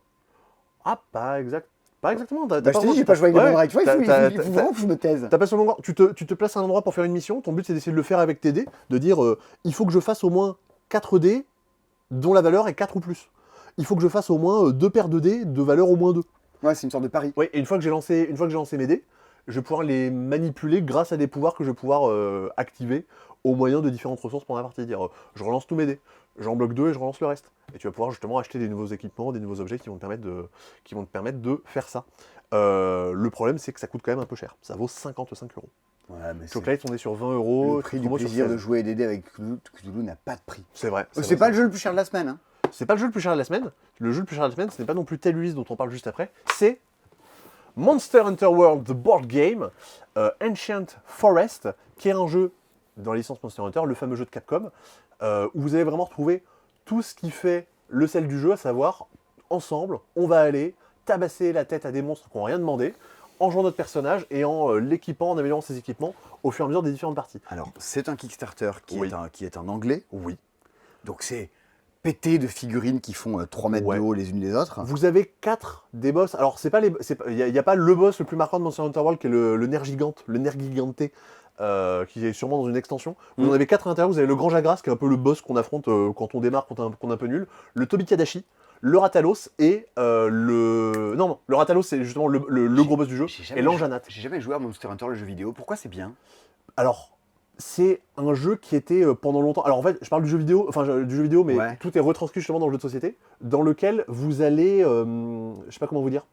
ah pas exactement. T'as Bah, je te dis, j'ai pas joué avec les bonnes règles. Tu vois, il faut vraiment que je me taise. T'as pas sur le moment, tu te places à un endroit pour faire une mission, ton but c'est d'essayer de le faire avec tes dés, de dire il faut que je fasse au moins 4 dés dont la valeur est 4 ou plus. Il faut que je fasse au moins 2 paires de dés de valeur au moins 2. Ouais, c'est une sorte de pari. Oui, et une fois que j'ai lancé mes dés, je vais pouvoir les manipuler grâce à des pouvoirs que je vais pouvoir activer au moyen de différentes ressources pendant la partie. Dire je relance tous mes dés, j'en bloque 2 et je relance le reste. Et tu vas pouvoir justement acheter des nouveaux équipements, des nouveaux objets qui vont te permettre de faire ça. Le problème c'est que ça coûte quand même un peu cher. Ça vaut 55 €. Ouais, mais Chocolate, on est sur 20 €. le prix du Cthulhu sur plaisir 16. de jouer et d'aider avec Cthulhu n'a pas de prix. C'est vrai. C'est pas le jeu le plus cher de la semaine. Hein. C'est pas le jeu le plus cher de la semaine. Le jeu le plus cher de la semaine, ce n'est pas non plus Tale Ulysse dont on parle juste après. C'est Monster Hunter World, The Board Game, Ancient Forest, qui est un jeu dans la licence Monster Hunter, le fameux jeu de Capcom, où vous allez vraiment retrouver tout ce qui fait le sel du jeu, à savoir, ensemble, on va aller tabasser la tête à des monstres qui n'ont rien demandé, en jouant notre personnage et en l'équipant, en améliorant ses équipements au fur et à mesure des différentes parties. Alors, c'est un Kickstarter Oui. qui est en anglais. Oui. Donc c'est pété de figurines qui font 3 mètres Ouais. de haut les unes les autres. Vous avez 4 des boss. Alors, il n'y a pas le boss le plus marquant de Monster Hunter World qui est le nerf gigante, le nerf giganté, qui est sûrement dans une extension. Vous en avez 4 à l'intérieur. Vous avez le Grand Jagras, qui est un peu le boss qu'on affronte quand on démarre, qu'on est un peu nul. Le Tobikadashi, le Ratalos et le. Non, le Ratalos, c'est justement le gros boss du jeu. Et l'Anjanat. J'ai jamais joué à Monster Hunter, le jeu vidéo. Pourquoi c'est bien? Alors. C'est un jeu qui était pendant longtemps. Alors en fait, je parle du jeu vidéo, mais Ouais. tout est retranscrit justement dans le jeu de société, dans lequel vous allez, je sais pas comment vous dire,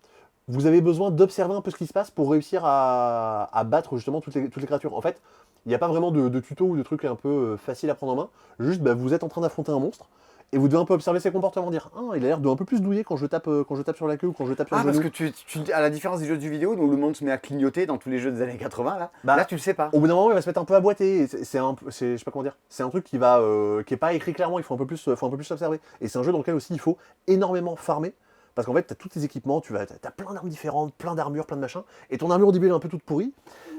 vous avez besoin d'observer un peu ce qui se passe pour réussir à battre justement toutes les créatures. En fait, il n'y a pas vraiment de tuto ou de trucs un peu faciles à prendre en main. Juste, vous êtes en train d'affronter un monstre. Et vous devez un peu observer ses comportements, dire ah, il a l'air de un peu plus douiller quand je tape sur la queue ou quand je tape sur le parce genou. que à la différence des jeux de vidéo, où le monde se met à clignoter dans tous les jeux des années 80, là tu le sais pas. Au bout d'un moment, il va se mettre un peu à boiter. Je sais pas comment dire. C'est un truc qui est pas écrit clairement. Il faut un peu plus l'observer. Et c'est un jeu dans lequel aussi il faut énormément farmer. Parce qu'en fait, tu as tous tes équipements, t'as plein d'armes différentes, plein d'armures, plein de machins. Et ton armure au début elle est un peu toute pourrie.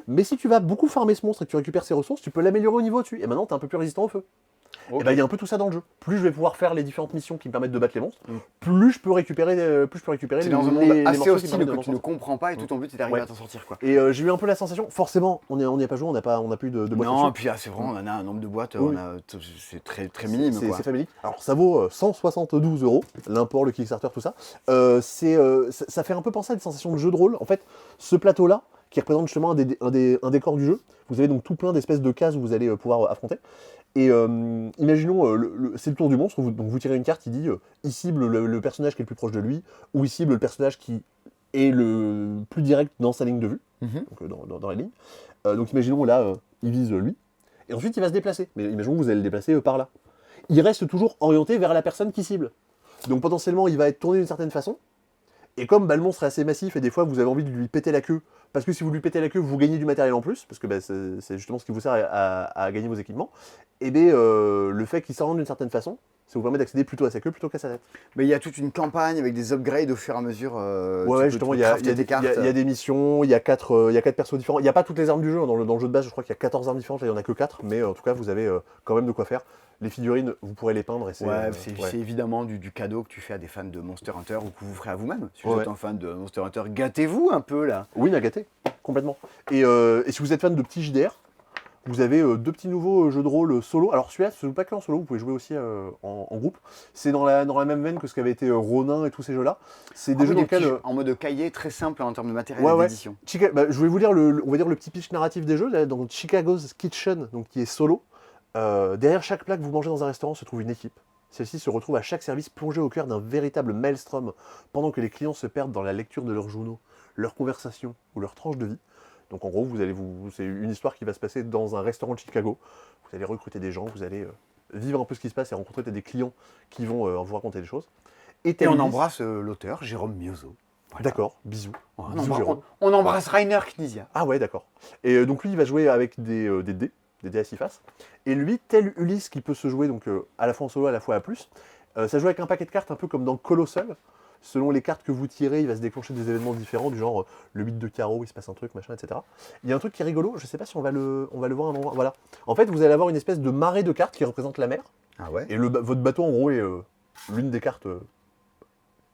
Mais si tu vas beaucoup farmer ce monstre et que tu récupères ses ressources, tu peux l'améliorer au niveau dessus. Et maintenant, tu es un peu plus résistant au feu. Okay. Et il y a un peu tout ça dans le jeu. Plus je vais pouvoir faire les différentes missions qui me permettent de battre les monstres, plus je peux récupérer c'est dans un monde assez morceaux qui hostile permettent que de tu ne comprends pas et tout ton but c'est d'arriver à t'en sortir quoi. Et j'ai eu un peu la sensation, forcément, on n'y a pas joué, on n'a plus de boîtes. Non, et puis c'est vrai, on en a un nombre de boîtes, Oui. c'est très minime. C'est familier. Alors ça vaut 172 €, l'import, le Kickstarter, tout ça. Ça fait un peu penser à des sensations de jeu de rôle. En fait, ce plateau-là, qui représente justement un décor du jeu, vous avez donc tout plein d'espèces de cases où vous allez pouvoir affronter. Et imaginons, c'est le tour du monstre, donc vous tirez une carte qui dit il cible le personnage qui est le plus proche de lui, ou il cible le personnage qui est le plus direct dans sa ligne de vue, donc dans la ligne. Donc imaginons là, il vise lui, et ensuite il va se déplacer. Mais imaginons que vous allez le déplacer par là. Il reste toujours orienté vers la personne qui cible. Donc potentiellement il va être tourné d'une certaine façon, et comme le monstre est assez massif, et des fois vous avez envie de lui péter la queue, parce que si vous lui pétez la queue, vous gagnez du matériel en plus, parce que c'est justement ce qui vous sert à gagner vos équipements, et le fait qu'il s'oriente d'une certaine façon, ça vous permet d'accéder plutôt à sa queue plutôt qu'à sa tête. Mais il y a toute une campagne avec des upgrades au fur et à mesure. Ouais, justement, il y a des missions, il y a 4 persos différents. Il n'y a pas toutes les armes du jeu, dans le jeu de base, je crois qu'il y a 14 armes différentes, là il n'y en a que 4, mais en tout cas vous avez quand même de quoi faire. Les figurines, vous pourrez les peindre. Et c'est évidemment du cadeau que tu fais à des fans de Monster Hunter ou que vous ferez à vous-même. Si vous êtes un fan de Monster Hunter, gâtez-vous un peu là. Oui, gâtez, complètement. Et si vous êtes fan de petits JDR, vous avez 2 petits nouveaux jeux de rôle solo. Alors celui-là, ce ne joue pas que en solo, vous pouvez jouer aussi en groupe. C'est dans la même veine que ce qu'avait été Ronin et tous ces jeux-là. C'est des jeux dans lesquels... En mode cahier, très simple en termes de matériel d'édition. Je vais vous lire on va dire le petit pitch narratif des jeux. Là, dans Chicago's Kitchen, donc qui est solo. Derrière chaque plat que vous mangez dans un restaurant se trouve une équipe. Celle-ci se retrouve à chaque service plongée au cœur d'un véritable maelstrom, pendant que les clients se perdent dans la lecture de leurs journaux, leurs conversations ou leurs tranches de vie. Donc en gros, c'est une histoire qui va se passer dans un restaurant de Chicago. Vous allez recruter des gens, vous allez vivre un peu ce qui se passe et rencontrer des clients qui vont vous raconter des choses. Et on embrasse l'auteur, Jérôme Miozo. Voilà. D'accord, bisous. On embrasse Rainer Knizia. Ah ouais, d'accord. Et donc lui, il va jouer avec des dés. des dés à 6 faces. Et lui, tel Ulysse qui peut se jouer donc, à la fois en solo, à la fois à plus, ça joue avec un paquet de cartes un peu comme dans Colossal. Selon les cartes que vous tirez, il va se déclencher des événements différents, du genre le 8 de carreau, il se passe un truc, machin, etc. Il y a un truc qui est rigolo, je sais pas si on va le voir à un moment. Voilà. En fait, vous allez avoir une espèce de marée de cartes qui représente la mer. Ah ouais. Et votre bateau, en gros, est l'une des cartes.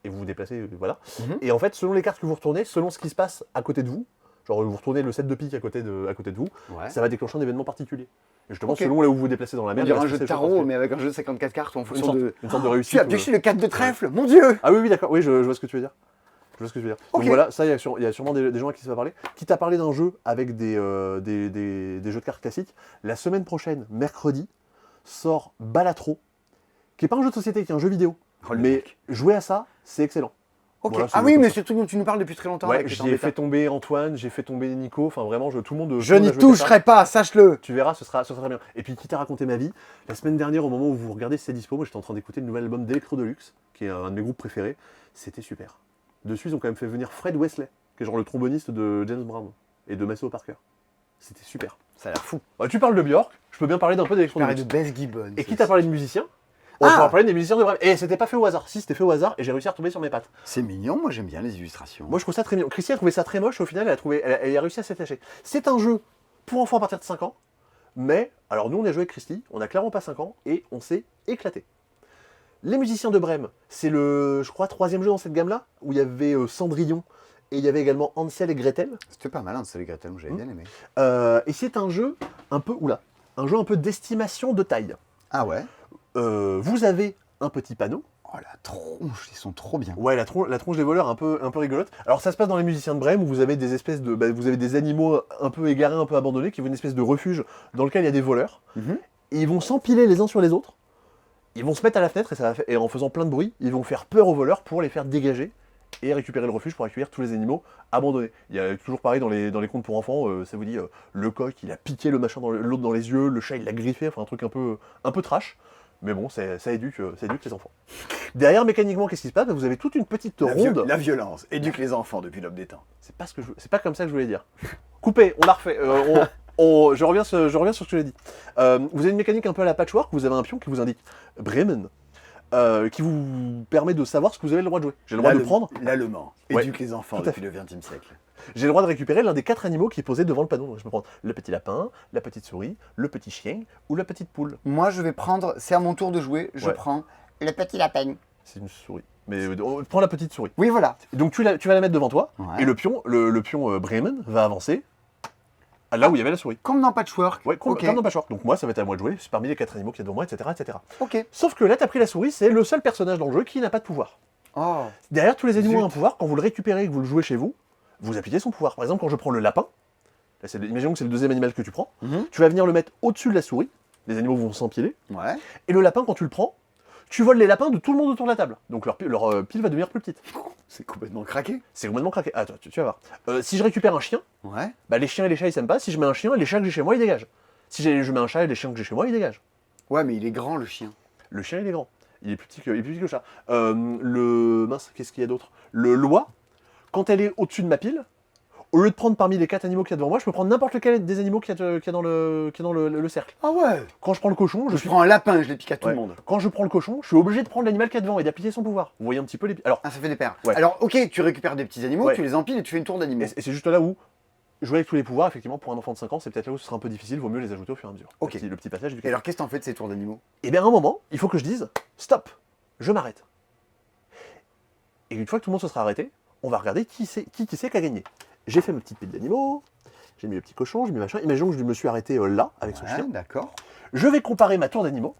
Et vous vous déplacez, voilà. Et en fait, selon les cartes que vous retournez, selon ce qui se passe à côté de vous, genre vous retournez le 7 de pique à côté de vous, ça va déclencher un événement particulier. Et justement, selon là où vous vous déplacez dans la mer, on dirait un jeu de tarot, mais avec un jeu de 54 cartes en fonction une sorte de réussite. Tu as pioché le 4 de trèfle, mon Dieu. Ah oui, d'accord, oui, je vois ce que tu veux dire. Donc voilà, ça, il y a sûrement des gens à qui ça va parler. Qui t'a parlé d'un jeu avec des jeux de cartes classiques. La semaine prochaine, mercredi, sort Balatro, qui n'est pas un jeu de société, qui est un jeu vidéo. Mais jouer à ça, c'est excellent. Voilà, ah oui, mais surtout dont tu nous parles depuis très longtemps. Ouais, j'ai fait tomber Antoine, j'ai fait tomber Nico, enfin vraiment, tout le monde. Je n'y toucherai pas, sache-le. Tu verras, ce sera très bien. Et puis, quitte à raconter ma vie, la semaine dernière, au moment où vous regardez si c'est dispo, moi j'étais en train d'écouter le nouvel album d'Electro Deluxe, qui est un de mes groupes préférés. C'était super. Dessus, ils ont quand même fait venir Fred Wesley, qui est genre le tromboniste de James Brown et de Maceo Parker. C'était super. Ça a l'air fou. Bah, tu parles de Björk, je peux bien parler d'un peu d'Electro Deluxe. Tu parlais de Beth Gibbons. Et quitte à parler de musiciens, on va parler des musiciens de Brême. Et c'était pas fait au hasard. Si, c'était fait au hasard et j'ai réussi à retomber sur mes pattes. C'est mignon, moi j'aime bien les illustrations. Moi je trouve ça très mignon. Christine a trouvé ça très moche, au final elle a réussi à s'attacher. C'est un jeu pour enfants à partir de 5 ans, mais, alors nous on a joué avec Christy, on a clairement pas 5 ans et on s'est éclaté. Les musiciens de Brême, c'est le, je crois, 3e jeu dans cette gamme-là, où il y avait Cendrillon et il y avait également Hansel et Gretel. C'était pas mal, Hansel et Gretel, j'avais bien aimé. Et c'est un jeu un peu d'estimation de taille. Ah ouais. Vous avez un petit panneau. Oh la tronche, ils sont trop bien. Ouais, la tronche des voleurs un peu rigolote. Alors ça se passe dans les musiciens de Brême où vous avez des espèces de, vous avez des animaux un peu égarés, un peu abandonnés, qui vont une espèce de refuge dans lequel il y a des voleurs. Et ils vont s'empiler les uns sur les autres. Ils vont se mettre à la fenêtre et en faisant plein de bruit, ils vont faire peur aux voleurs pour les faire dégager et récupérer le refuge pour accueillir tous les animaux abandonnés. Il y a toujours pareil dans les contes pour enfants, ça vous dit le coq il a piqué le machin l'autre dans les yeux, le chat il l'a griffé, enfin un truc un peu trash. Mais bon, ça éduque les enfants. Derrière, mécaniquement, qu'est-ce qui se passe ? Vous avez toute une petite ronde. La violence éduque les enfants depuis l'aube des temps. C'est pas comme ça que je voulais dire. Coupé, on l'a refait. Je reviens sur ce que j'ai dit. Vous avez une mécanique un peu à la patchwork, vous avez un pion qui vous indique Bremen, qui vous permet de savoir ce que vous avez le droit de jouer. J'ai le droit de prendre. L'allemand éduque les enfants depuis le XXe siècle. J'ai le droit de récupérer l'un des 4 animaux qui est posé devant le panneau. Donc je peux prendre le petit lapin, la petite souris, le petit chien ou la petite poule. Moi, je vais prendre, c'est à mon tour de jouer, je prends le petit lapin. C'est une souris. Mais prends la petite souris. Oui, voilà. Donc tu vas la mettre devant toi, et le pion Bremen va avancer là où il y avait la souris. Comme dans Patchwork. Ouais, comme dans Patchwork. Donc moi, ça va être à moi de jouer, c'est parmi les 4 animaux qu'il y a devant moi, etc., etc. Ok. Sauf que là, tu as pris la souris, c'est le seul personnage dans le jeu qui n'a pas de pouvoir. Oh. Derrière, tous les animaux ont un pouvoir. Quand vous le récupérez et que vous le jouez chez vous, vous appliquez son pouvoir. Par exemple, quand je prends le lapin, là, imaginons que c'est le 2e animal que tu prends, tu vas venir le mettre au-dessus de la souris, les animaux vont s'empiler, et le lapin, quand tu le prends, tu voles les lapins de tout le monde autour de la table. Donc leur pile va devenir plus petite. C'est complètement craqué. C'est complètement craqué. Ah, tu vas voir. Si je récupère un chien, les chiens et les chats ils s'aiment pas. Si je mets un chien, les chats que j'ai chez moi ils dégagent. Si je mets un chat et les chiens que j'ai chez moi ils dégagent. Ouais, mais il est grand le chien. Le chien il est grand. Il est plus petit que le chat. Mince, qu'est-ce qu'il y a d'autre ? Le loi, quand elle est au-dessus de ma pile, au lieu de prendre parmi les 4 animaux qu'il y a devant moi, je peux prendre n'importe lequel des animaux qu'il y a dans le cercle. Ah ouais. Quand je prends le cochon, je prends un lapin, je les pique à tout le monde. Quand je prends le cochon, je suis obligé de prendre l'animal qu'il y a devant et d'appliquer son pouvoir. Vous voyez un petit peu les... Alors, ça fait des paires. Alors, ok, tu récupères des petits animaux, tu les empiles et tu fais une tour d'animaux. Et c'est juste là où jouer avec tous les pouvoirs, effectivement, pour un enfant de 5 ans, c'est peut-être là où ce sera un peu difficile, vaut mieux les ajouter au fur et à mesure. Ok. Le petit passage du... Et alors, qu'est-ce que t'en fais de ces tours d'animaux ? Eh bien, à un moment, il faut que je dise stop, je m'arrête. Et une fois que tout le monde se sera arrêté, on va regarder qui c'est qui a gagné. J'ai fait ma petite pile d'animaux, j'ai mis le petit cochon, j'ai mis machin. Imaginons que je me suis arrêté là, avec son chien. D'accord. Je vais comparer ma tour d'animaux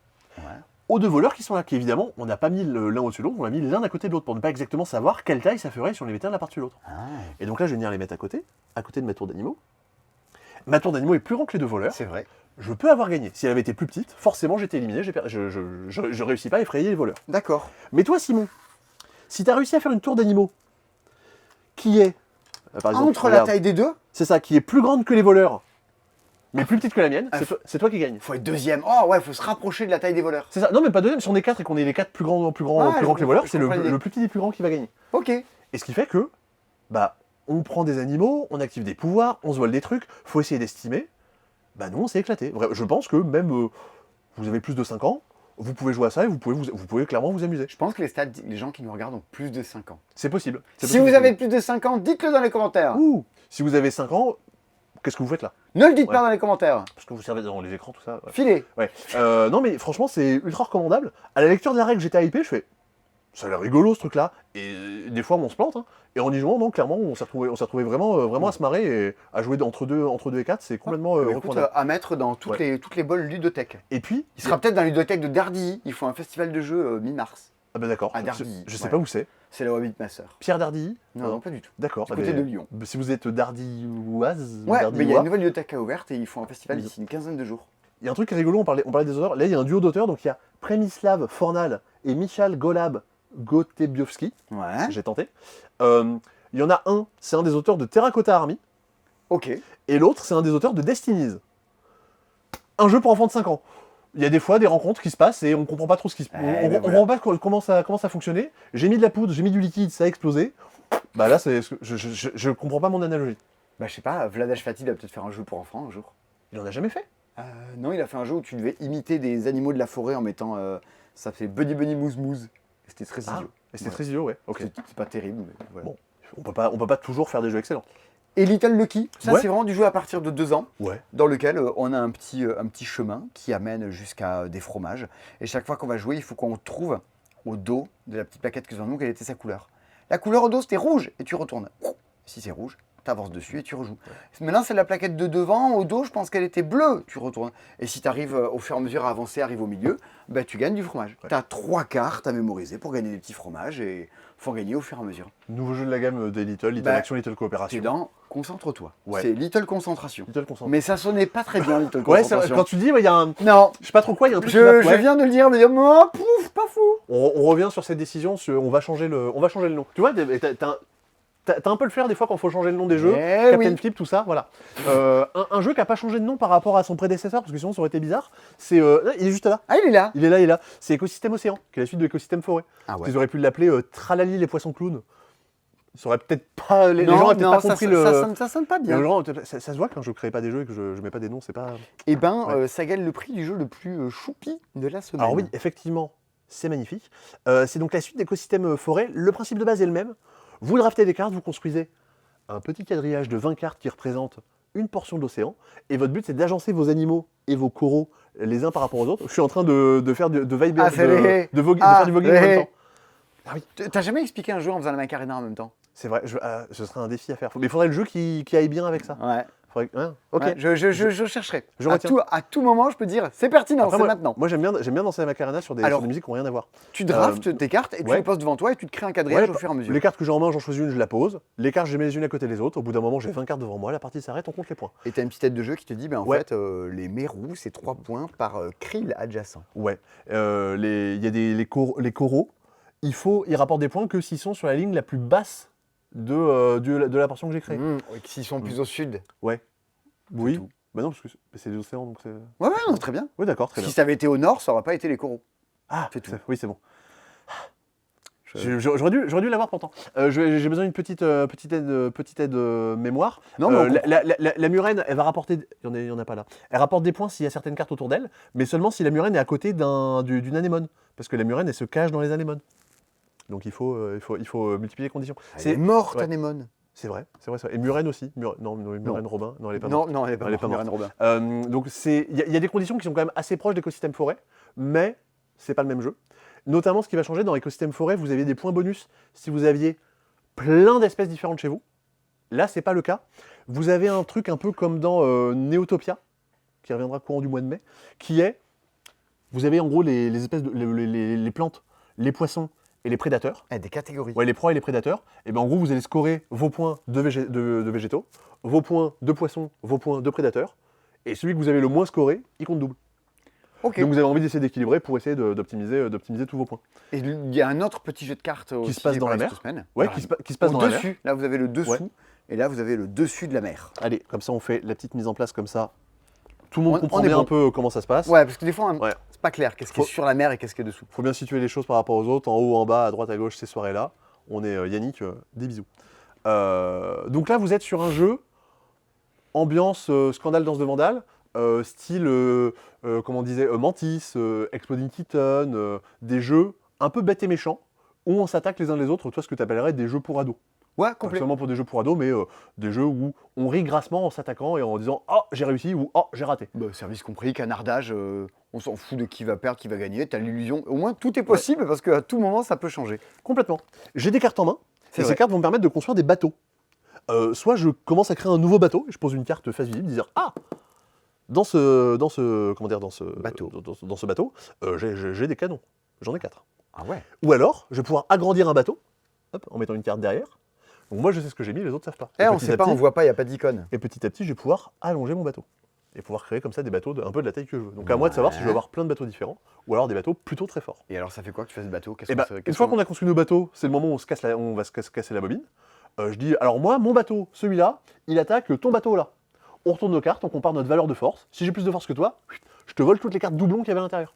aux 2 voleurs qui sont là, qui évidemment, on n'a pas mis l'un au-dessus de l'autre, on l'a mis l'un à côté de l'autre, pour ne pas exactement savoir quelle taille ça ferait si on les mettait l'un par-dessus l'autre. Et donc là, je vais venir les mettre à côté de ma tour d'animaux. Ma tour d'animaux est plus grande que les 2 voleurs. C'est vrai. Je peux avoir gagné. Si elle avait été plus petite, forcément j'étais éliminé, je réussis pas à effrayer les voleurs. D'accord. Mais toi, Simon, si tu as réussi à faire une tour d'animaux qui est... Par exemple, entre la taille des 2 ? C'est ça, qui est plus grande que les voleurs, mais plus petite que la mienne, c'est toi qui gagne. Faut être 2e. Oh ouais, faut se rapprocher de la taille des voleurs. C'est ça. Non, mais pas 2e, si on est 4 et qu'on est les 4 plus grands que les voleurs, c'est le plus petit des plus grands qui va gagner. Ok. Et ce qui fait que, on prend des animaux, on active des pouvoirs, on se vole des trucs, faut essayer d'estimer. Bah nous, on s'est éclaté. Je pense que même vous avez plus de 5 ans, vous pouvez jouer à ça et vous pouvez clairement vous amuser. Je pense que les gens qui nous regardent ont plus de 5 ans. C'est possible. Si vous avez plus de 5 ans, dites-le dans les commentaires. Ouh, si vous avez 5 ans, qu'est-ce que vous faites là? Ne le dites pas dans les commentaires. Parce que vous servez devant les écrans, tout ça. Ouais. Filez. Ouais. Non, mais franchement, c'est ultra recommandable. À la lecture de la règle, j'étais hypé, je fais. Ça a l'air rigolo ce truc-là. Et des fois, on se plante. Hein. Et en y jouant, donc clairement, on s'est retrouvé vraiment à se marrer et à jouer entre 2 et 4, c'est complètement recommandable. À mettre dans toutes les bonnes ludothèques. Et puis. Il sera peut-être dans la ludothèque de Dardilly. Ils font un festival de jeux mi-mars. Ah bah d'accord. À Dardilly. Je sais pas où c'est. C'est là où habite ma sœur. Pierre Dardilly? Non, pas du tout. D'accord. Du côté de Lyon. Si vous êtes Dardilloise. Ouais, mais il y a une nouvelle ludothèque à ouverte et ils font un festival d'ici une quinzaine de jours. Il y a un truc qui est rigolo, on parlait des auteurs. Là, il y a un duo d'auteurs, donc il y a Przemysław Fornal et Michal Golebiowski. Ouais. J'ai tenté. Il y en a un, c'est un des auteurs de Terracotta Army, Ok. et l'autre, c'est un des auteurs de Destinies. Un jeu pour enfants de 5 ans. Il y a des fois des rencontres qui se passent et on comprend pas trop ce qui se passe. On comprend pas comment ça fonctionnait. J'ai mis de la poudre, j'ai mis du liquide, ça a explosé. Bah là, je comprends pas mon analogie. Bah je sais pas, Vladash Fatih va peut-être faire un jeu pour enfants un jour. Il en a jamais fait. Non, il a fait un jeu où tu devais imiter des animaux de la forêt en mettant... ça fait Bunny Bunny Moose Moose. C'était très idiot. Et c'était très idiot, ouais. Ok. C'est pas terrible, mais voilà. Bon, on peut pas toujours faire des jeux excellents. Et Little Lucky, ça Ouais. c'est vraiment du jeu à partir de 2 ans, Ouais. dans lequel on a un petit chemin qui amène jusqu'à des fromages. Et chaque fois qu'on va jouer, il faut qu'on trouve au dos de la petite plaquette que nous avons quelle était sa couleur. La couleur au dos c'était rouge, et tu retournes. Si c'est rouge, tu avances dessus et tu rejoues. Maintenant c'est la plaquette de devant, au dos je pense qu'elle était bleue, tu retournes. Et si tu arrives au fur et à mesure à avancer, arrive au milieu, bah, tu gagnes du fromage. Ouais. Tu as 3 cartes à mémoriser pour gagner des petits fromages et faut en gagner au fur et à mesure. Nouveau jeu de la gamme des Little Bah, Action, Little C'est Coopération. dans Concentre-toi. Ouais. C'est Little Concentration. Little Concentration. Mais ça sonnait pas très bien, Little Ouais, c'est vrai, Concentration. quand tu dis, il y a un. Non, Je sais pas trop quoi, il y a un truc qui va- je ouais. viens de le dire, mais oh, pouf, pas fou. On revient sur cette décision, on va changer le nom. Tu vois, t'as un peu le flair des fois quand il faut changer le nom des jeux. Eh Captain oui. Flip, tout ça, voilà. Un jeu qui n'a pas changé de nom par rapport à son prédécesseur, parce que sinon ça aurait été bizarre, c'est... il est juste là. Ah, il est là. Il est là. C'est Écosystème Océan, qui est la suite de Écosystème Forêt. Ah ouais. Ils auraient pu l'appeler Tralali les poissons clowns. Ça aurait peut-être pas... Les gens auraient peut-être pas compris le... ça sonne pas les bien. gens, ça se voit quand je crée pas des jeux et que je mets pas des noms, c'est pas... Eh ben, Ouais. ça gagne le prix du jeu le plus choupi de la semaine. Alors oui, effectivement, c'est magnifique. C'est donc la suite d'Écosystème Forêt. Le principe de base est le même. Vous draftez des cartes, vous construisez un petit quadrillage de 20 cartes qui représente une portion d'océan. Et votre but, c'est d'agencer vos animaux et vos coraux les uns par rapport aux autres. Je suis en train de faire de vibe, Ah, c'est vrai. de faire du voguing en même temps. Ah oui. T'as jamais expliqué un jeu en faisant la Macarena en même temps? C'est vrai, ce serait un défi à faire. Mais il faudrait le jeu qui aille bien avec ça. Ouais. Hein, ok. Ouais, je chercherai. Je à, retiens. à tout moment, je peux dire, c'est pertinent, Après, c'est moi, maintenant. Moi, j'aime bien danser la Macarena sur des musiques qui n'ont rien à voir. Tu draftes tes cartes et tu ouais. les poses devant toi et tu te crées un quadrillage Ouais, au fur et à mesure. Les cartes que j'ai en main, j'en choisis une, je la pose. Les cartes, je les mets les unes à côté des autres. Au bout d'un moment, j'ai 20 cartes devant moi, la partie s'arrête, on compte les points. Et t'as une petite tête de jeu qui te dit, ben, en Ouais. fait, les mérous, c'est 3 points par krill adjacent. Ouais. Il y a les coraux. Ils rapportent des points que s'ils sont sur la ligne la plus basse de la portion que j'ai créée. Et s'ils sont plus au sud. Ouais. Oui. tout. Bah non, parce que c'est des océans, donc c'est... Ouais, non, très bien. Oui, d'accord, très bien. Si ça avait été au nord, ça aurait pas été les coraux. Ah, c'est tout. Oui, c'est bon. J'aurais dû l'avoir pourtant. J'ai besoin d'une petite aide mémoire. Non, mais la murène, elle va rapporter... Il y en a pas là. Elle rapporte des points s'il y a certaines cartes autour d'elle, mais seulement si la murène est à côté d'une anémone. Parce que la murène, elle se cache dans les anémones. Donc il faut multiplier les conditions. Elle est morte, ouais. anémone. C'est vrai. Et Murène aussi. Murène Robin. Non, elle est pas Non, morte. non, elle est pas Elle est morte, pas morte. Murène Robin. Donc il y a des conditions qui sont quand même assez proches d'Écosystème Forêt, mais c'est pas le même jeu. Notamment, ce qui va changer dans Écosystème Forêt, vous aviez des points bonus si vous aviez plein d'espèces différentes chez vous. Là, c'est pas le cas. Vous avez un truc un peu comme dans Neotopia, qui reviendra courant du mois de mai, qui est, vous avez en gros les espèces les plantes, les poissons et les prédateurs. Des catégories. Ouais, les proies et les prédateurs. Et ben en gros, vous allez scorer vos points de végétaux, vos points de poissons, vos points de prédateurs. Et celui que vous avez le moins scoré, il compte double. Ok. Donc vous avez envie d'essayer d'équilibrer pour essayer d'optimiser tous vos points. Et il y a un autre petit jeu de cartes Qui se passe dans la mer. Ouais, qui se passe dans la mer. dessus. Là, vous avez le dessous. Ouais. Et là, vous avez le dessus de la mer. Allez, comme ça on fait la petite mise en place comme ça. Tout le monde comprend on est bien bon. un peu comment ça se passe. Ouais, parce que des fois, Ouais. c'est pas clair. Qu'est-ce qui est sur la mer et qu'est-ce qui est dessous. Faut bien situer les choses par rapport aux autres, en haut, en bas, à droite, à gauche, ces soirées-là. On est Yannick, des bisous. Donc là, vous êtes sur un jeu, ambiance scandale danse de Vandale. style, comment on disait, Mantis, Exploding Kitten, des jeux un peu bêtes et méchants, où on s'attaque les uns les autres, toi ce que tu appellerais des jeux pour ados. Ouais, Pas complet. seulement pour des jeux pour ados, mais des jeux où on rit grassement en s'attaquant et en disant « Oh, j'ai réussi » ou « Oh, j'ai raté Bah, service compris, canardage, on s'en fout de qui va perdre, qui va gagner. T'as l'illusion. Au moins, tout est possible parce qu'à tout moment, ça peut changer. ». Complètement. J'ai des cartes en main, C'est et ces vrai. cartes vont me permettre de construire des bateaux. Soit je commence à créer un nouveau bateau, et je pose une carte face visible, dire « Ah, dans ce Bateau. dans ce bateau, j'ai des canons. J'en ai 4. Ah ouais. Ou alors, je vais pouvoir agrandir un bateau, hop, en mettant une carte derrière. Donc moi, je sais ce que j'ai mis, les autres savent pas. Eh, on petit sait à pas, petit- on voit pas, il n'y a pas d'icône. Et petit à petit, je vais pouvoir allonger mon bateau. Et pouvoir créer comme ça des bateaux un peu de la taille que je veux. Donc à moi de savoir si je veux avoir plein de bateaux différents, ou alors des bateaux plutôt très forts. Et alors, ça fait quoi que tu fasses ce bateau? Qu'est-ce Et bah, qu'on se- une qu'est-ce fois qu'on- qu'on a construit nos bateaux, c'est le moment où on va se casser la bobine. Je dis, alors moi, mon bateau, celui-là, il attaque ton bateau là. On retourne nos cartes, on compare notre valeur de force. Si j'ai plus de force que toi, je te vole toutes les cartes doublons qu'il y avait à l'intérieur.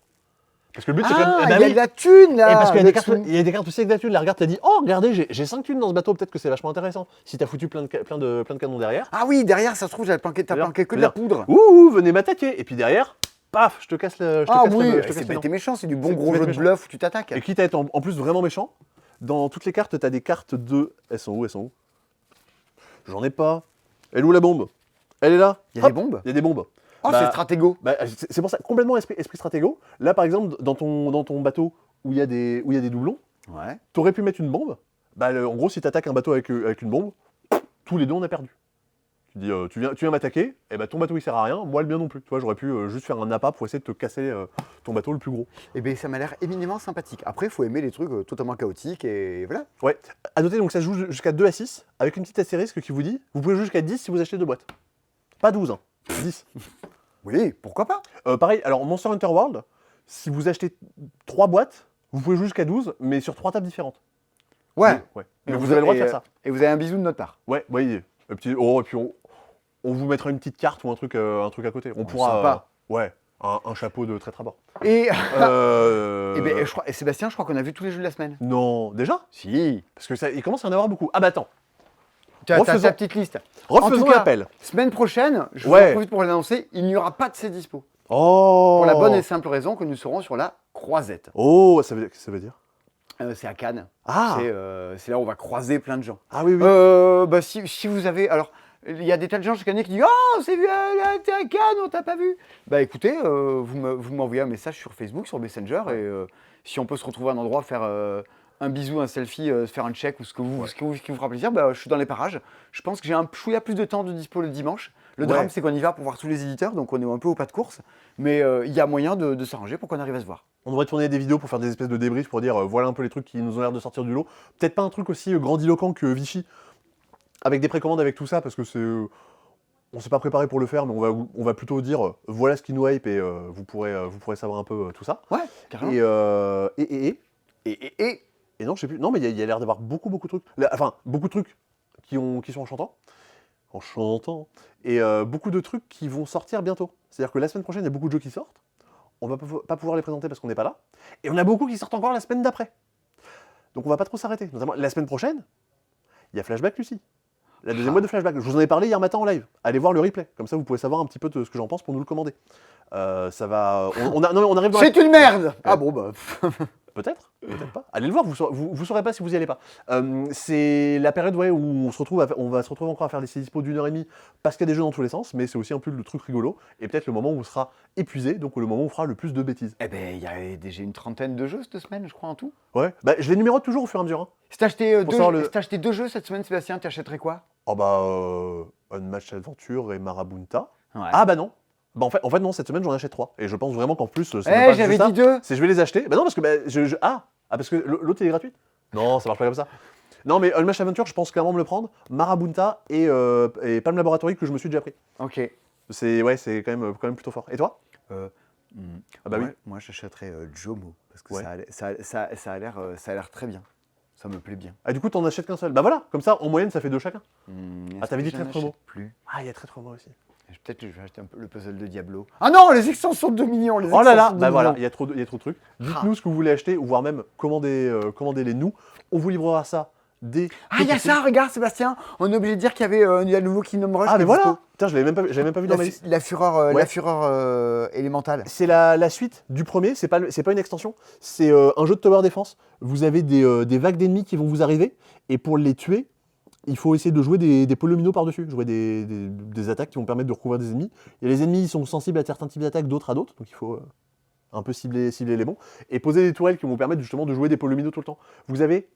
Parce que le but, c'est quand même... Ah, eh bah il y a oui. de la thune là. Et parce qu'il y a des avec cartes, sous- il y a des cartes aussi avec de la thune. La regarde, t'as dit, oh, regardez, j'ai 5 thunes dans ce bateau, peut-être que c'est vachement intéressant. Si t'as foutu plein de canons derrière, Ah oui, derrière, ça se trouve, t'as planqué que de la poudre. ouh, venez m'attaquer. Et puis derrière, paf, je te casse le. Ah je te oui, casse c'est le bête nom. et méchant, c'est du bon C'est gros bête jeu et de méchant. bluff où tu t'attaques. Et quitte à être en plus vraiment méchant, dans toutes les cartes, t'as des cartes de. Elles sont où? J'en ai pas. Elle est où la bombe? Elle est là. Il y a Hop, des bombes. Il y a des bombes. Oh, Bah, c'est stratégo. Bah, c'est pour ça, complètement esprit stratégo. Là, par exemple, dans ton bateau où il y a des doublons, Ouais. t'aurais pu mettre une bombe. Bah, en gros, si t'attaques un bateau avec une bombe, tous les deux on a perdu. Tu dis, tu viens m'attaquer, et bah ton bateau il sert à rien, moi le mien non plus. Tu vois, j'aurais pu juste faire un appât pour essayer de te casser ton bateau le plus gros. Eh bien, ça m'a l'air éminemment sympathique. Après, il faut aimer les trucs totalement chaotiques et voilà. Ouais. À noter, donc ça se joue jusqu'à 2 à 6, avec une petite astérisque qui vous dit, vous pouvez jouer jusqu'à 10 si vous achetez 2 boîtes. Pas 12, hein. 10. Oui, pourquoi pas? Pareil, alors Monster Hunter World, si vous achetez 3 boîtes, vous pouvez jouer jusqu'à 12, mais sur 3 tables différentes. Ouais. Ouais. Et Mais vous avez le droit de et, faire ça. Et vous avez un bisou de notre part. Ouais, oui. Et puis on vous mettra une petite carte ou un truc à côté. On pourra. sympa. Ouais, un chapeau de très trabord. Et, Euh, eh ben, et Sébastien, je crois qu'on a vu tous les jeux de la semaine. Non, déjà? Si. Parce que il commence à en avoir beaucoup. Ah bah attends, Tu as Refaisons- ta petite liste. refaisons cas, l'appel. Semaine prochaine, je vous Ouais. en profite pour l'annoncer, il n'y aura pas de ces dispo. Oh. Pour la bonne et simple raison que nous serons sur la croisette. Oh, qu'est-ce que ça veut dire? C'est à Cannes. Ah. C'est là où on va croiser plein de gens. Ah oui, oui. Bah, si vous avez... Alors, il y a des tas de gens chaque année qui disent « Oh, c'est vu, là, t'es à Cannes, on t'a pas vu !» Bah écoutez, vous m'envoyez un message sur Facebook, sur Messenger, et si on peut se retrouver à un endroit, faire un bisou, un selfie, se faire un check, ou ce qui vous fera plaisir, bah, je suis dans les parages. Je pense que j'ai un chouïa plus de temps de dispo le dimanche. Le Ouais. drame, c'est qu'on y va pour voir tous les éditeurs, donc on est un peu au pas de course. Mais il y a moyen de s'arranger pour qu'on arrive à se voir. On devrait tourner des vidéos pour faire des espèces de débriefs pour dire voilà un peu les trucs qui nous ont l'air de sortir du lot. Peut-être pas un truc aussi grandiloquent que Vichy, avec des précommandes avec tout ça, parce que c'est. On s'est pas préparé pour le faire, mais on va plutôt dire voilà ce qui nous hype et vous pourrez savoir un peu tout ça. Ouais, carrément. Et non, je sais plus. Non, mais il y a l'air d'avoir beaucoup de trucs. Enfin, beaucoup de trucs qui sont enchantants. Et beaucoup de trucs qui vont sortir bientôt. C'est-à-dire que la semaine prochaine, il y a beaucoup de jeux qui sortent. On va pas pouvoir les présenter parce qu'on n'est pas là. Et on a beaucoup qui sortent encore la semaine d'après. Donc on va pas trop s'arrêter. Notamment la semaine prochaine, il y a Flashback Lucie. La deuxième boîte de Flashback. Je vous en ai parlé hier matin en live. Allez voir le replay. Comme ça, vous pouvez savoir un petit peu de ce que j'en pense pour nous le commander. Ça va. On arrive dans la... C'est une merde. Ah bon, bah... Peut-être pas. Allez le voir, vous saurez pas si vous y allez pas. C'est la période où on va se retrouver encore à faire des dispos d'1 heure et demie parce qu'il y a des jeux dans tous les sens, mais c'est aussi un peu le truc rigolo et peut-être le moment où on sera épuisé, donc le moment où on fera le plus de bêtises. Eh ben, il y a déjà une trentaine de jeux cette semaine, je crois, en tout. Ouais, bah je les numérote toujours au fur et à mesure. Hein. Si t'as acheté, Pour savoir le- si t'as acheté 2 jeux cette semaine, Sébastien, t'achèterais quoi? Oh bah, Unmatched Adventure et Marabunta. Ouais. Ah bah non. Bah en fait non, cette semaine j'en achète 3 et je pense vraiment qu'en plus, c'est Eh, j'avais dit 2. c'est je vais les acheter. Bah non parce que parce que l'autre il est gratuit. Non, ça marche pas comme ça. Non mais Unmatched Adventure, je pense clairement me le prendre. Marabunta et Palm Laboratory que je me suis déjà pris. Ok. C'est quand même plutôt fort. Et toi? Ah bah oui. Moi, j'achèterais Jomo, parce que Ouais. ça a l'air très bien. Ça me plaît bien. Ah du coup t'en achètes qu'un seul. Bah voilà, comme ça en moyenne ça fait 2 chacun. Ah, t'avais dit Je très n'achète promo. plus. Ah il y a très moi aussi. Peut-être que je vais acheter un peu le puzzle de Diablo. Ah non, les extensions de 2 millions. Les Oh là là, extensions de bah 2 voilà, millions. il y a trop de trucs. Dites-nous ce que vous voulez acheter ou voire même commandez-les nous. On vous livrera ça des... Ah, il y a ça, regarde Sébastien, on est obligé de dire qu'il y avait il y a le nouveau Kingdom Rush. Ah, mais qui est voilà. dispo. Putain, je l'avais même pas vu dans ma liste. La fureur, Ouais. la fureur élémentale. C'est la suite du premier, c'est pas une extension, c'est un jeu de tower defense. Vous avez des vagues d'ennemis qui vont vous arriver, et pour les tuer, il faut essayer de jouer des polyomino par-dessus, jouer des attaques qui vont permettre de recouvrir des ennemis. Et les ennemis ils sont sensibles à certains types d'attaques, d'autres à d'autres, donc il faut un peu cibler les bons. Et poser des tourelles qui vont vous permettre justement de jouer des polyomino tout le temps. Vous avez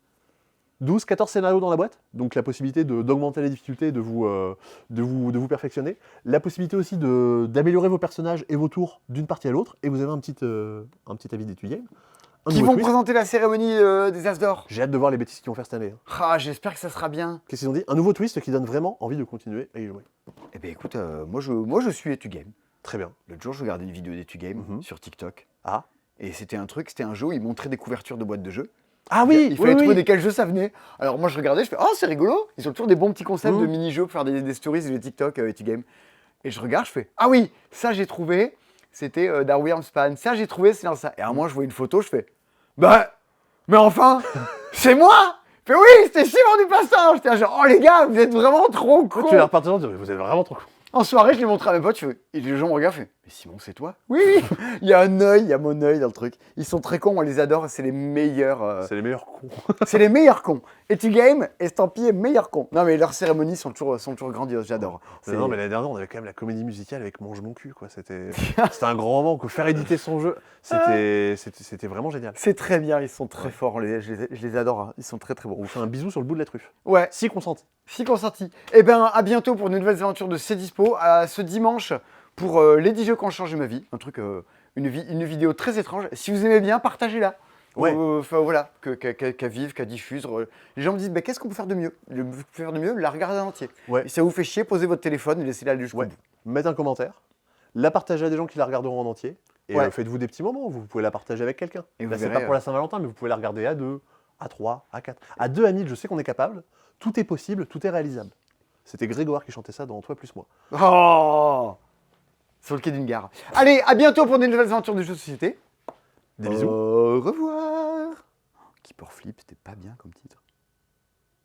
12-14 scénarios dans la boîte, donc la possibilité d'augmenter la difficulté, de vous perfectionner. La possibilité aussi d'améliorer vos personnages et vos tours d'une partie à l'autre. Et vous avez un petit avis d'étudier. Qui vont présenter la cérémonie des As d'Or. J'ai hâte de voir les bêtises qu'ils vont faire cette année. Ah, j'espère que ça sera bien. Qu'est-ce qu'ils ont dit? Un nouveau twist qui donne vraiment envie de continuer à y jouer. Eh bien écoute, moi je suis Etugame. Très bien. L'autre jour, je regardais une vidéo d'Etugame sur TikTok. Ah. Et c'était un jeu où il montrait des couvertures de boîtes de jeux. Ah oui, Il fallait trouver de quel jeu ça venait. Alors moi je regardais, je fais oh c'est rigolo. Ils ont toujours des bons petits concepts de mini-jeux pour faire des stories et des TikTok Etugame. Et je regarde, je fais ah oui, ça j'ai trouvé. C'était Dark Span. Ça j'ai trouvé, c'est dans ça. Et alors moi je vois une photo, je fais bah mais enfin c'est moi. Je fais oui, c'était Simon du Passage. J'étais genre oh les gars, vous êtes vraiment trop cons. Tu es reparti en disant vous êtes vraiment trop cons. En soirée, je l'ai montré à mes potes, et les gens me regardent, je fais mais Simon, c'est toi? Oui, oui. Il y a un œil, il y a mon œil dans le truc. Ils sont très cons, on les adore, c'est les meilleurs. C'est les meilleurs cons. C'est les meilleurs cons. Etugame, estampillé, meilleurs cons. Non, mais leurs cérémonies sont toujours grandioses, j'adore. Non, mais l'année dernière, on avait quand même la comédie musicale avec Mange mon cul, quoi. C'était un grand moment. Faire éditer son jeu, c'était vraiment génial. C'est très bien, ils sont très forts, je les adore, hein. Ils sont très très bons. On vous fait un bisou sur le bout de la truffe. Ouais. Si consenti. Si consenti. Eh bien, à bientôt pour de nouvelles aventures de C'est Dispo. À ce dimanche pour les 10 jeux qui ont changé ma vie. Un truc, une vidéo très étrange. Si vous aimez bien, partagez-la. Ouais. Enfin voilà, qu'à vivre, qu'à diffuser. Les gens me disent, bah, qu'est-ce qu'on peut faire de mieux? Faire de mieux, la regarder en entier. Ouais. Et ça vous fait chier, posez votre téléphone et laissez-la aller jusqu'au bout. Mettez un commentaire. La partagez à des gens qui la regarderont en entier. Et Ouais. faites-vous des petits moments. Vous pouvez la partager avec quelqu'un. Et vous Là, c'est verrez, pas pour la Saint-Valentin, mais vous pouvez la regarder à 2, à 3, à 4. À 2, à 1000, je sais qu'on est capable. Tout est possible, tout est réalisable. C'était Grégoire qui chantait ça dans Toi plus moi. Oh sur le quai d'une gare. Allez, à bientôt pour des nouvelles aventures de jeux de société. Des bisous. Au revoir. Keeper Flip, c'était pas bien comme titre.